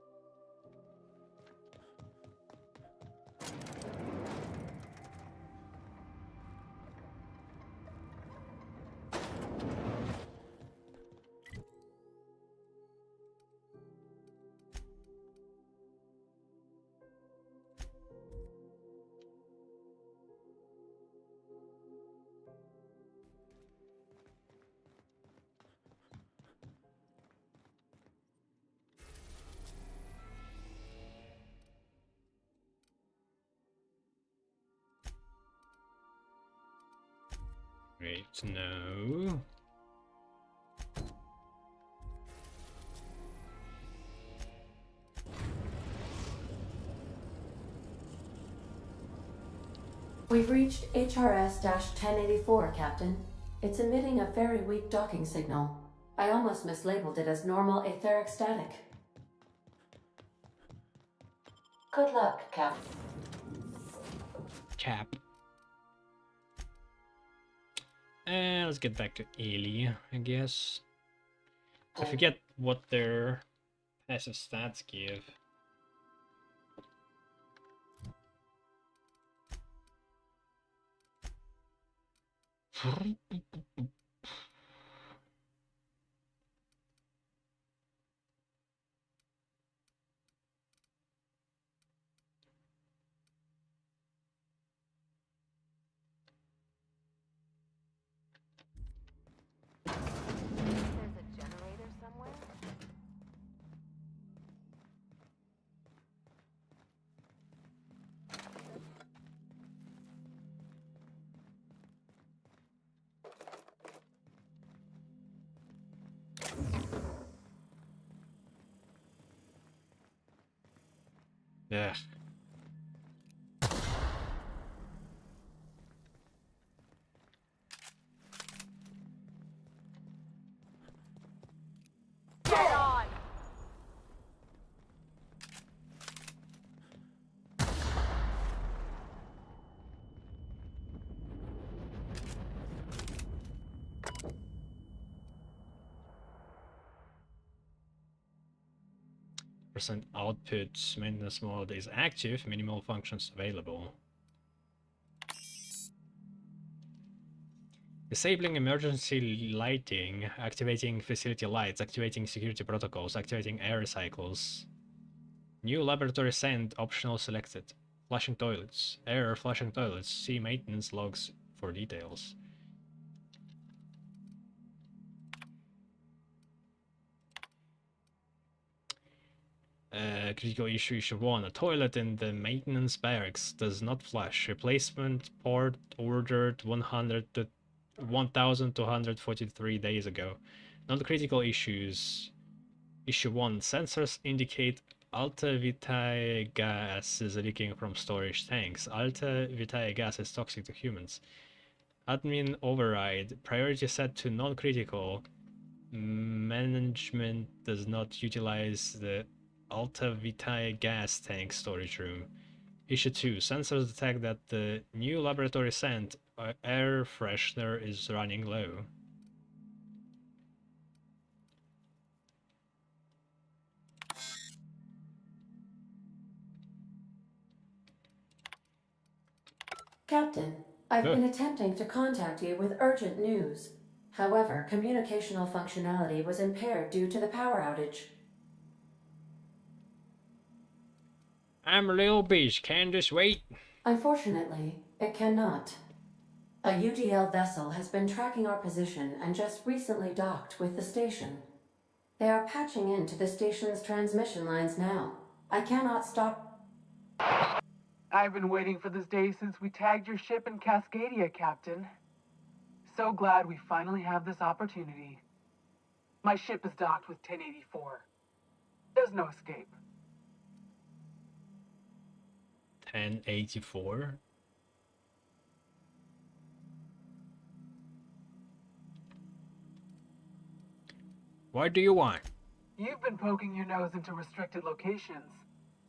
Wait, no. We've reached HRS-1084, Captain. It's emitting a very weak docking signal. I almost mislabeled it as normal etheric static. Good luck, Cap. Cap. And let's get back to Ellie, I guess. I forget what their passive stats give. Yeah. Percent output maintenance mode is active, minimal functions available. Disabling emergency lighting, activating facility lights, activating security protocols, activating air cycles. New laboratory scent optional selected. Flushing toilets. Air flushing toilets. See maintenance logs for details. Critical issue 1. A toilet in the maintenance barracks does not flush. Replacement part ordered 1,243 days ago. Non-critical issues. Issue 1. Sensors indicate Alta Vitae gas is leaking from storage tanks. Alta Vitae gas is toxic to humans. Admin override. Priority set to non-critical. Management does not utilize the Alta Vitae gas tank storage room. Issue 2. Sensors detect that the new laboratory scent air freshener is running low. Captain, I've been attempting to contact you with urgent news. However, communicational functionality was impaired due to the power outage. I'm a little busy. Can this wait? Unfortunately, it cannot. A UDL vessel has been tracking our position and just recently docked with the station. They are patching into the station's transmission lines now. I cannot stop. I've been waiting for this day since we tagged your ship in Cascadia, Captain. So glad we finally have this opportunity. My ship is docked with 1084. There's no escape. 1084. What do you want? You've been poking your nose into restricted locations.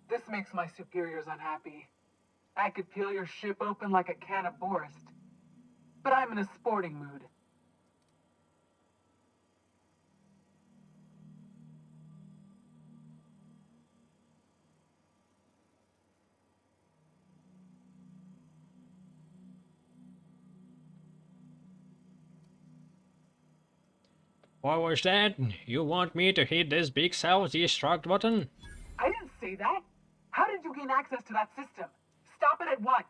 This makes my superiors unhappy. I could peel your ship open like a can of Borst. But I'm in a sporting mood. What was that? You want me to hit this big self-destruct button? I didn't say that. How did you gain access to that system? Stop it at once.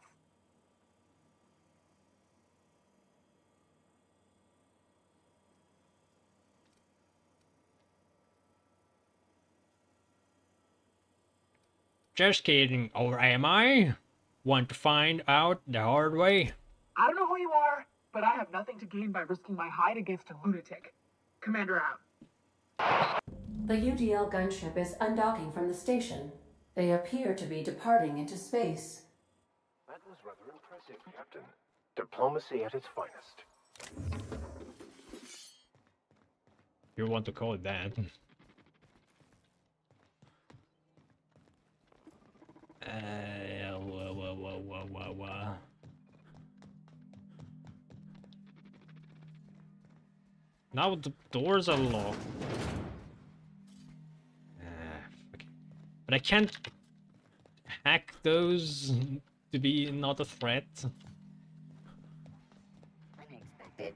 Just kidding, or am I? Want to find out the hard way? I don't know who you are, but I have nothing to gain by risking my hide against a lunatic. Commander out. The UDL gunship is undocking from the station. They appear to be departing into space. That was rather impressive, Captain. Diplomacy at its finest. You want to call it that? Now the doors are locked. But I can't hack those to be not a threat. Unexpected.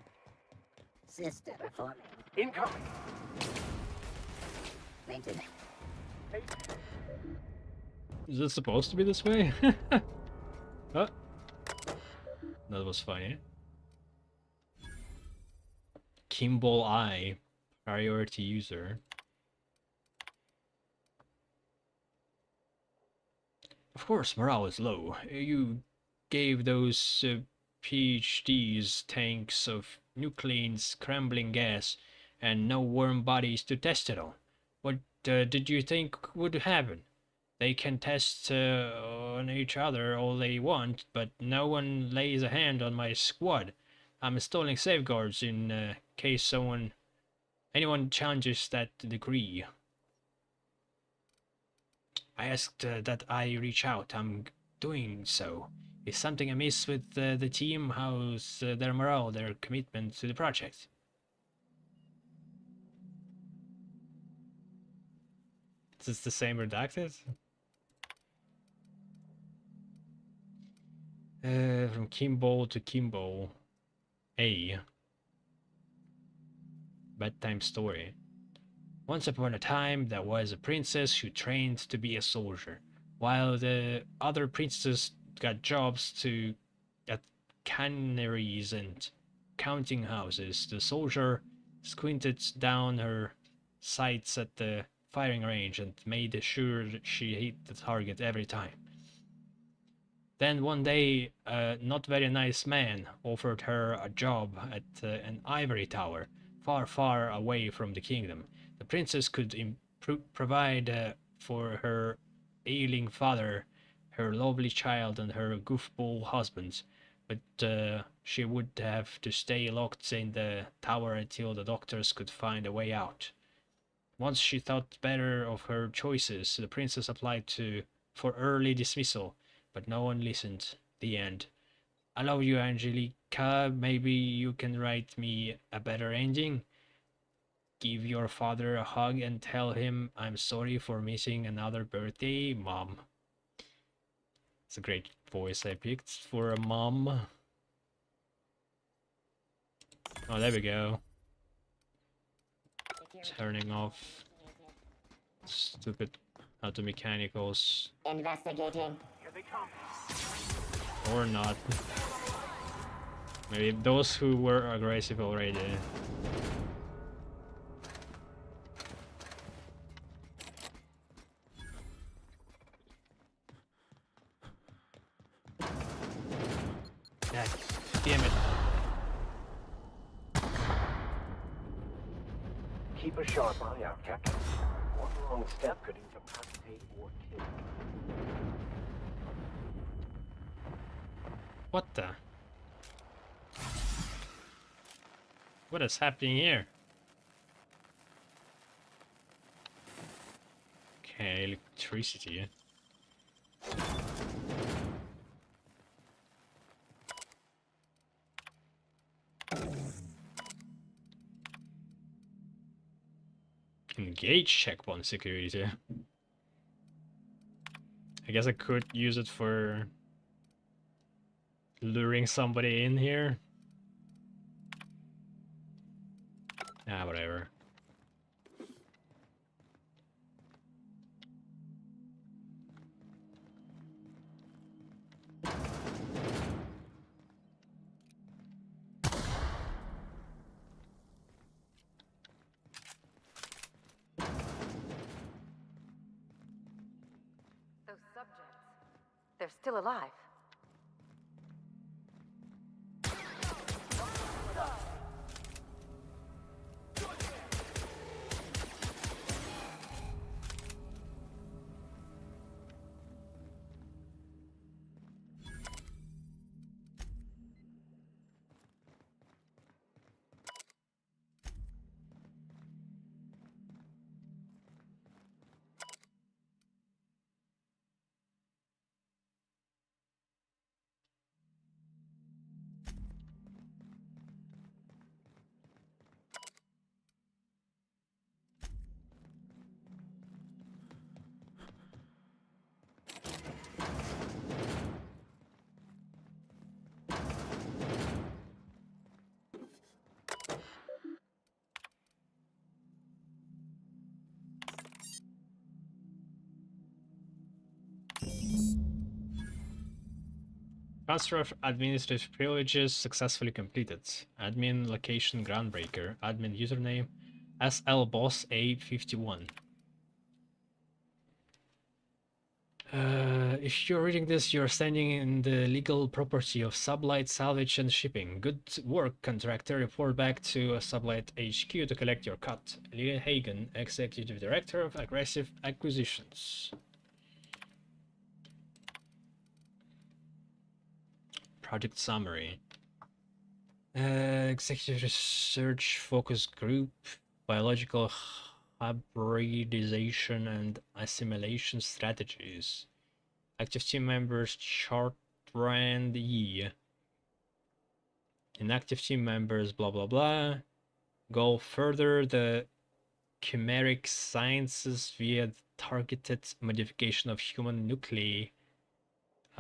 System performing. Incoming. Maintenance. Is it supposed to be this way? Oh. That was funny. Kimball I, priority user. Of course, morale is low. You gave those PhDs tanks of nuclear scrambling gas and no warm bodies to test it on. What did you think would happen? They can test on each other all they want, but no one lays a hand on my squad. I'm installing safeguards in case anyone challenges that decree. I asked that I reach out. I'm doing so. Is something amiss with the team? How's their morale, their commitment to the project? this the same redacted? From Kimbo to Kimbo. A. Bedtime story. Once upon a time, there was a princess who trained to be a soldier, while the other princesses got jobs at canneries and counting houses. The soldier squinted down her sights at the firing range and made sure that she hit the target every time. Then one day, a not very nice man offered her a job at an ivory tower, far, far away from the kingdom. The princess could provide for her ailing father, her lovely child, and her goofball husband, but she would have to stay locked in the tower until the doctors could find a way out. Once she thought better of her choices, the princess applied for early dismissal, but no one listened. The end. I love you, Angelica. Maybe you can write me a better ending? Give your father a hug and tell him I'm sorry for missing another birthday, Mom. It's a great voice I picked for a mom. Oh, there we go. Turning off stupid auto mechanicals. Investigating. Here they come. Or not. Maybe those who were aggressive already. God damn it. Keep a sharp eye out, Captain. One wrong step could incapacitate or kill. What the? What is happening here? Okay, electricity. Engage checkpoint security. I guess I could use it for luring somebody in here. Ah, whatever. Those subjects, they're still alive. Transfer of administrative privileges successfully completed. Admin location groundbreaker. Admin username SLBossA51. If you're reading this, you're standing in the legal property of Sublight Salvage and Shipping. Good work, contractor. Report back to Sublight HQ to collect your cut. Leah Hagen, Executive Director of Aggressive Acquisitions. Project summary. Executive Research Focus Group, Biological Hybridization and Assimilation Strategies. Active team members Chartrand E. Inactive team members blah blah blah. Go further. The chimeric sciences via targeted modification of human nuclei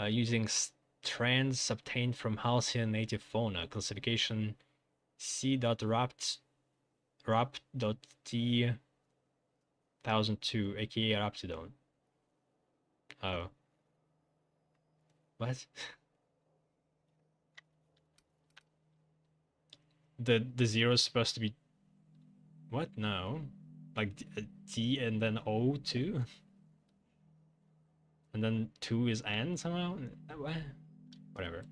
using strands obtained from Halcyon native fauna. Classification C.rapt.t 1002, aka Raptidon. Oh. What? the zero is supposed to be what? No. Like T and then O too? And then 2 is N somehow? What? Whatever.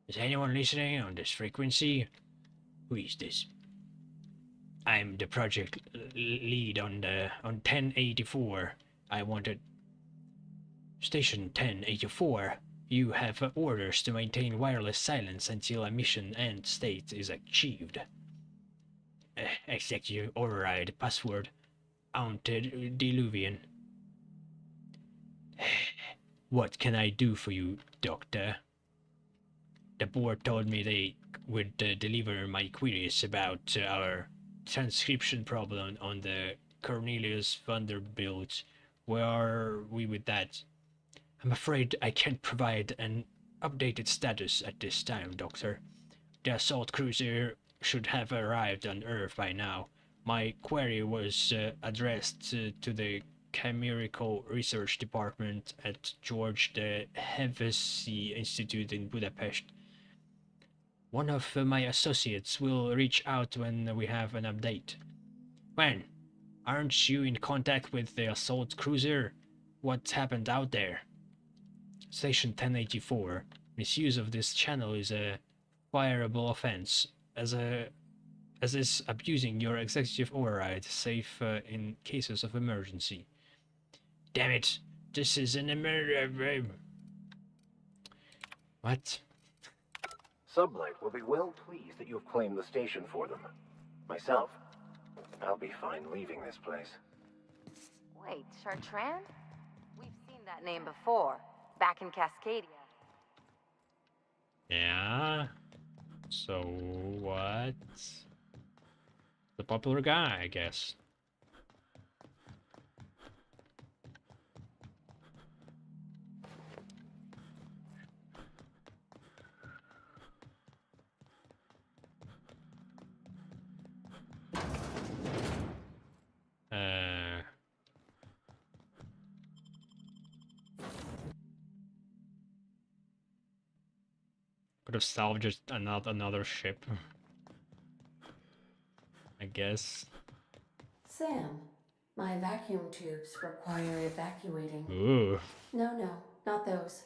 Is anyone listening on this frequency? Who is this? I'm the project lead on 1084. I wanted Station 1084. You have orders to maintain wireless silence until a mission end state is achieved. Executive override. Password Antediluvian. What can I do for you, Doctor? The board told me they would deliver my queries about our transcription problem on the Cornelius Vanderbilt. Where are we with that? I'm afraid I can't provide an updated status at this time, Doctor. The assault cruiser should have arrived on Earth by now. My query was addressed to the Chemical Research Department at George the Hevesy Institute in Budapest. One of my associates will reach out when we have an update. When? Aren't you in contact with the assault cruiser? What happened out there? Station 1084. Misuse of this channel is a fireable offense, as is abusing your executive override, save in cases of emergency. Damn it! This is an emergency. What? Sublight will be well pleased that you have claimed the station for them. Myself, I'll be fine leaving this place. Wait, Chartrand? We've seen that name before, back in Cascadia. Yeah. So what? The popular guy, I guess. Could have salvaged another ship. I guess. Sam, my vacuum tubes require evacuating. Ooh. No, not those.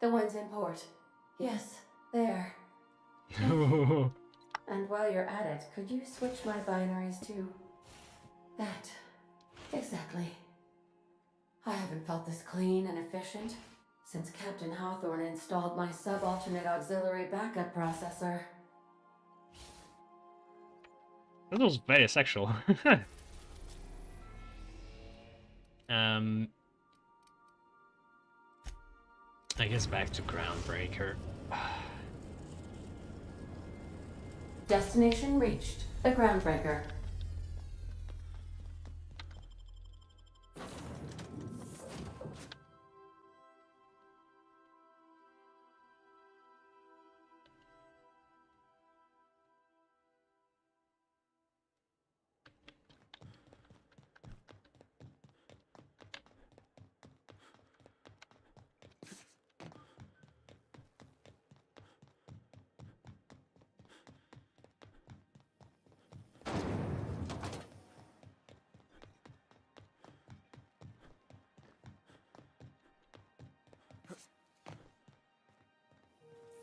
The ones in port. Yes, there. And while you're at it, could you switch my binaries to that? Exactly. I haven't felt this clean and efficient since Captain Hawthorne installed my subalternate auxiliary backup processor. That was very sexual. I guess back to Groundbreaker. Destination reached. The Groundbreaker.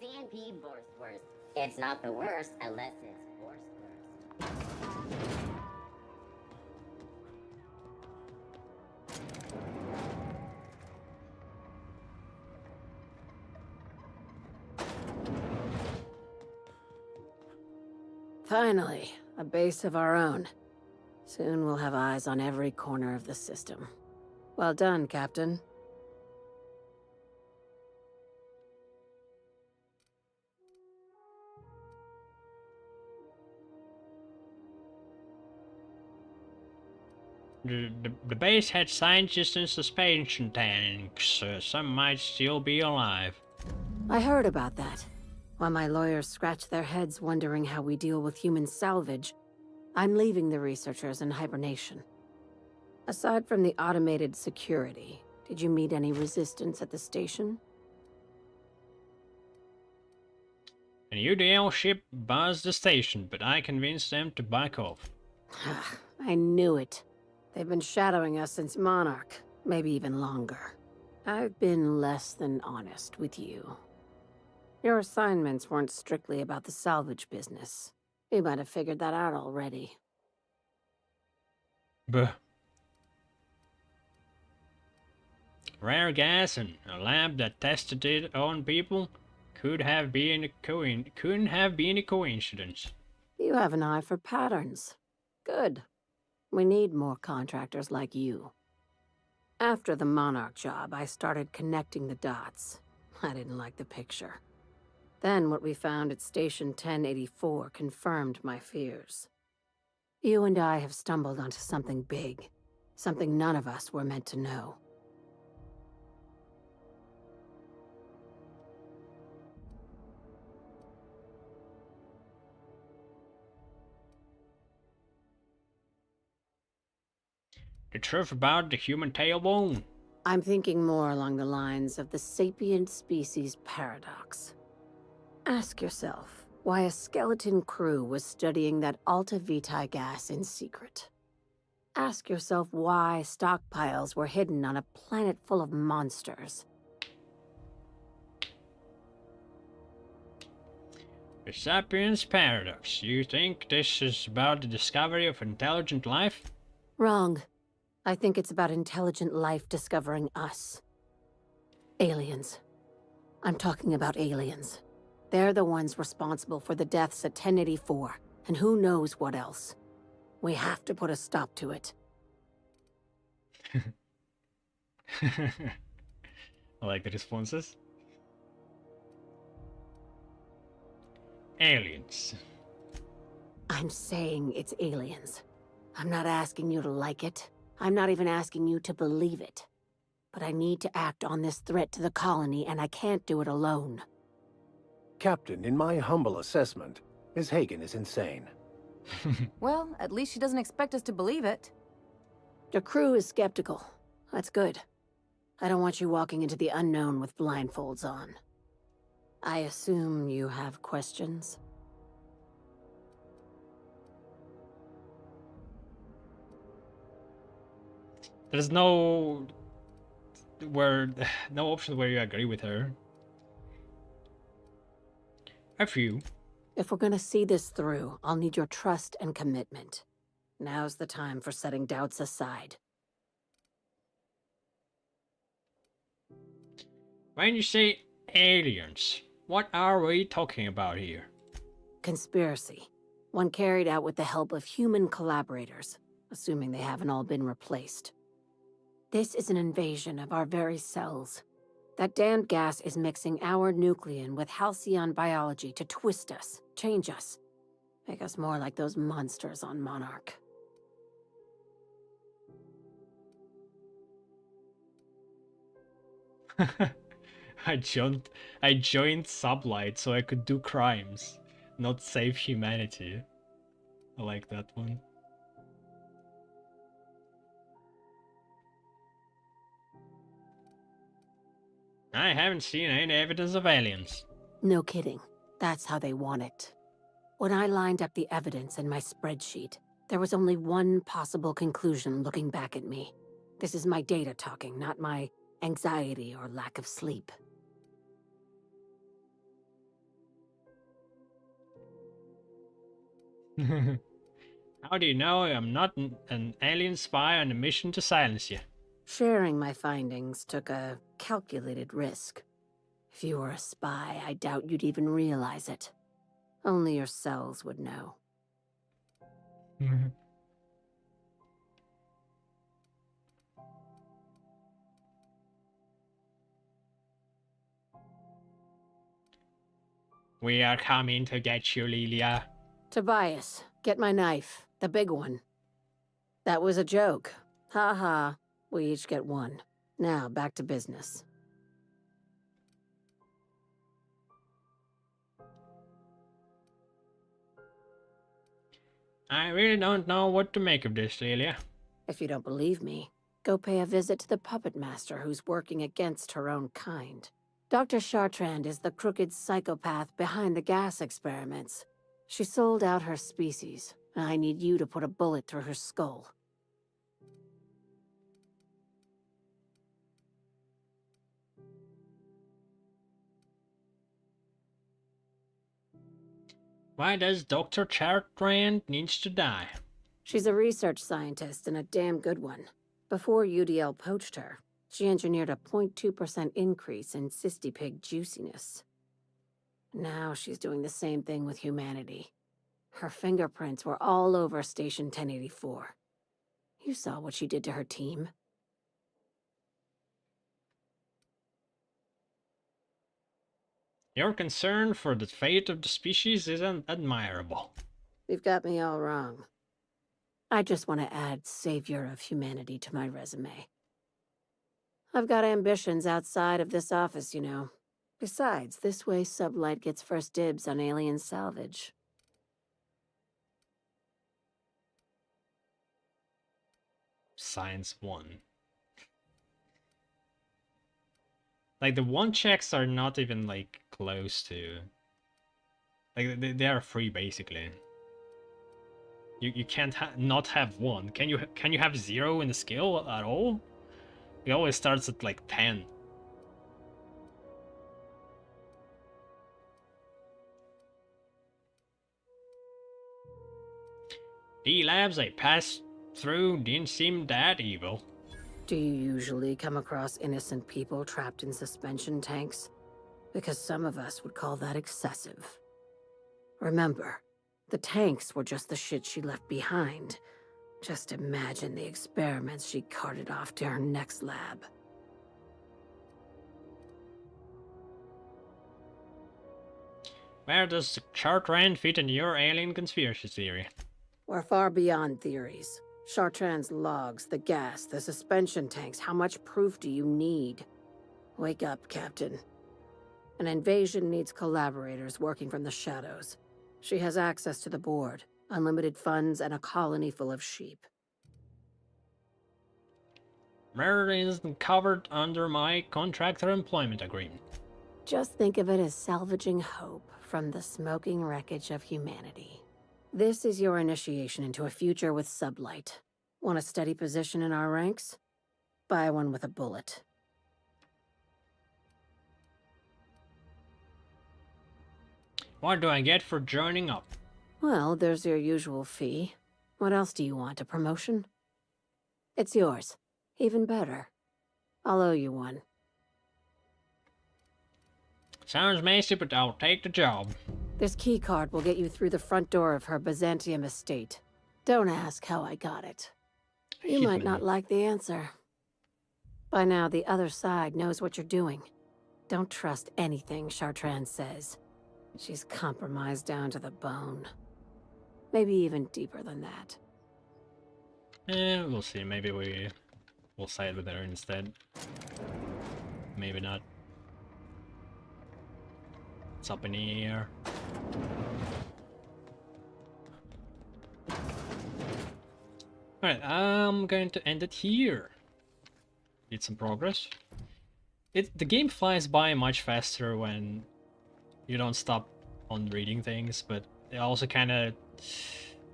CNP worst. It's not the worst unless it's worst. Finally, a base of our own. Soon we'll have eyes on every corner of the system. Well done, Captain. The base had scientists in suspension tanks. Some might still be alive. I heard about that. While my lawyers scratch their heads wondering how we deal with human salvage, I'm leaving the researchers in hibernation. Aside from the automated security, did you meet any resistance at the station? An UDL ship buzzed the station, but I convinced them to back off. I knew it. They've been shadowing us since Monarch, maybe even longer. I've been less than honest with you. Your assignments weren't strictly about the salvage business. You might have figured that out already. Buh. Rare gas and a lab that tested it on people couldn't have been a coincidence. You have an eye for patterns. Good. We need more contractors like you. After the Monarch job, I started connecting the dots. I didn't like the picture. Then what we found at Station 1084 confirmed my fears. You and I have stumbled onto something big. Something none of us were meant to know. The truth about the human tailbone? I'm thinking more along the lines of the sapient species paradox. Ask yourself why a skeleton crew was studying that Alta Vitae gas in secret. Ask yourself why stockpiles were hidden on a planet full of monsters. The Sapiens Paradox. You think this is about the discovery of intelligent life? Wrong. I think it's about intelligent life discovering us. Aliens. I'm talking about aliens. They're the ones responsible for the deaths at 1084, and who knows what else. We have to put a stop to it. I like the responses. Aliens. I'm saying it's aliens. I'm not asking you to like it. I'm not even asking you to believe it. But I need to act on this threat to the colony, and I can't do it alone. Captain, in my humble assessment, Ms. Hagen is insane. Well, at least she doesn't expect us to believe it. The crew is skeptical. That's good. I don't want you walking into the unknown with blindfolds on. I assume you have questions? There's no option where you agree with her. A few. If we're gonna see this through, I'll need your trust and commitment. Now's the time for setting doubts aside. When you say aliens, what are we talking about here? Conspiracy. One carried out with the help of human collaborators, assuming they haven't all been replaced. This is an invasion of our very cells. That damned gas is mixing our nucleon with halcyon biology to twist us, change us, make us more like those monsters on Monarch. I joined Sublight so I could do crimes, not save humanity. I like that one. I haven't seen any evidence of aliens. No kidding. That's how they want it. When I lined up the evidence in my spreadsheet, there was only one possible conclusion looking back at me. This is my data talking, not my anxiety or lack of sleep. How do you know I'm not an alien spy on a mission to silence you? Sharing my findings took a calculated risk. If you were a spy, I doubt you'd even realize it. Only your cells would know. We are coming to get you, Lilia. Tobias, get my knife. The big one. That was a joke. Ha ha. We each get one. Now, back to business. I really don't know what to make of this, Lilia. If you don't believe me, go pay a visit to the puppet master who's working against her own kind. Dr. Chartrand is the crooked psychopath behind the gas experiments. She sold out her species, and I need you to put a bullet through her skull. Why does Dr. Chartrand needs to die? She's a research scientist and a damn good one. Before UDL poached her, she engineered a 0.2% increase in cystipig juiciness. Now she's doing the same thing with humanity. Her fingerprints were all over Station 1084. You saw what she did to her team. Your concern for the fate of the species is admirable. You've got me all wrong. I just want to add savior of humanity to my resume. I've got ambitions outside of this office, you know. Besides, this way Sublight gets first dibs on alien salvage. Science 1. Like, the one checks are not even, like, close to... Like, they are free, basically. You can't not have one. Can you have 0 in the skill at all? It always starts at, like, 10. The labs I passed through didn't seem that evil. Do you usually come across innocent people trapped in suspension tanks? Because some of us would call that excessive. Remember, the tanks were just the shit she left behind. Just imagine the experiments she carted off to her next lab. Where does Chartrand fit in your alien conspiracy theory? We're far beyond theories. Chartrand's logs, the gas, the suspension tanks, how much proof do you need? Wake up, Captain. An invasion needs collaborators working from the shadows. She has access to the board, unlimited funds, and a colony full of sheep. Murder isn't covered under my contractor employment agreement. Just think of it as salvaging hope from the smoking wreckage of humanity. This is your initiation into a future with Sublight. Want a steady position in our ranks? Buy one with a bullet. What do I get for joining up? Well, there's your usual fee. What else do you want, a promotion? It's yours. Even better. I'll owe you one. Sounds messy, but I'll take the job. This keycard will get you through the front door of her Byzantium estate. Don't ask how I got it. You might not like the answer. By now, the other side knows what you're doing. Don't trust anything Chartrand says. She's compromised down to the bone. Maybe even deeper than that. We'll see. Maybe we'll side with her instead. Maybe not. It's up in the air. Alright, I'm going to end it here. Did some progress. The game flies by much faster when you don't stop on reading things, but it also kind of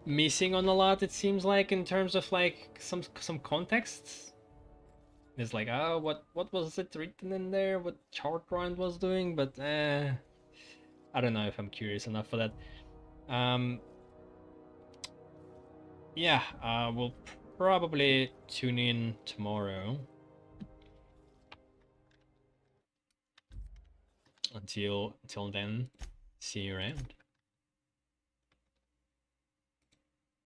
missing on a lot, it seems like, in terms of like some contexts. It's like, oh, what was it written in there? What Chartrand was doing? But I don't know if I'm curious enough for that. Yeah, we'll probably tune in tomorrow. Until then, see you around.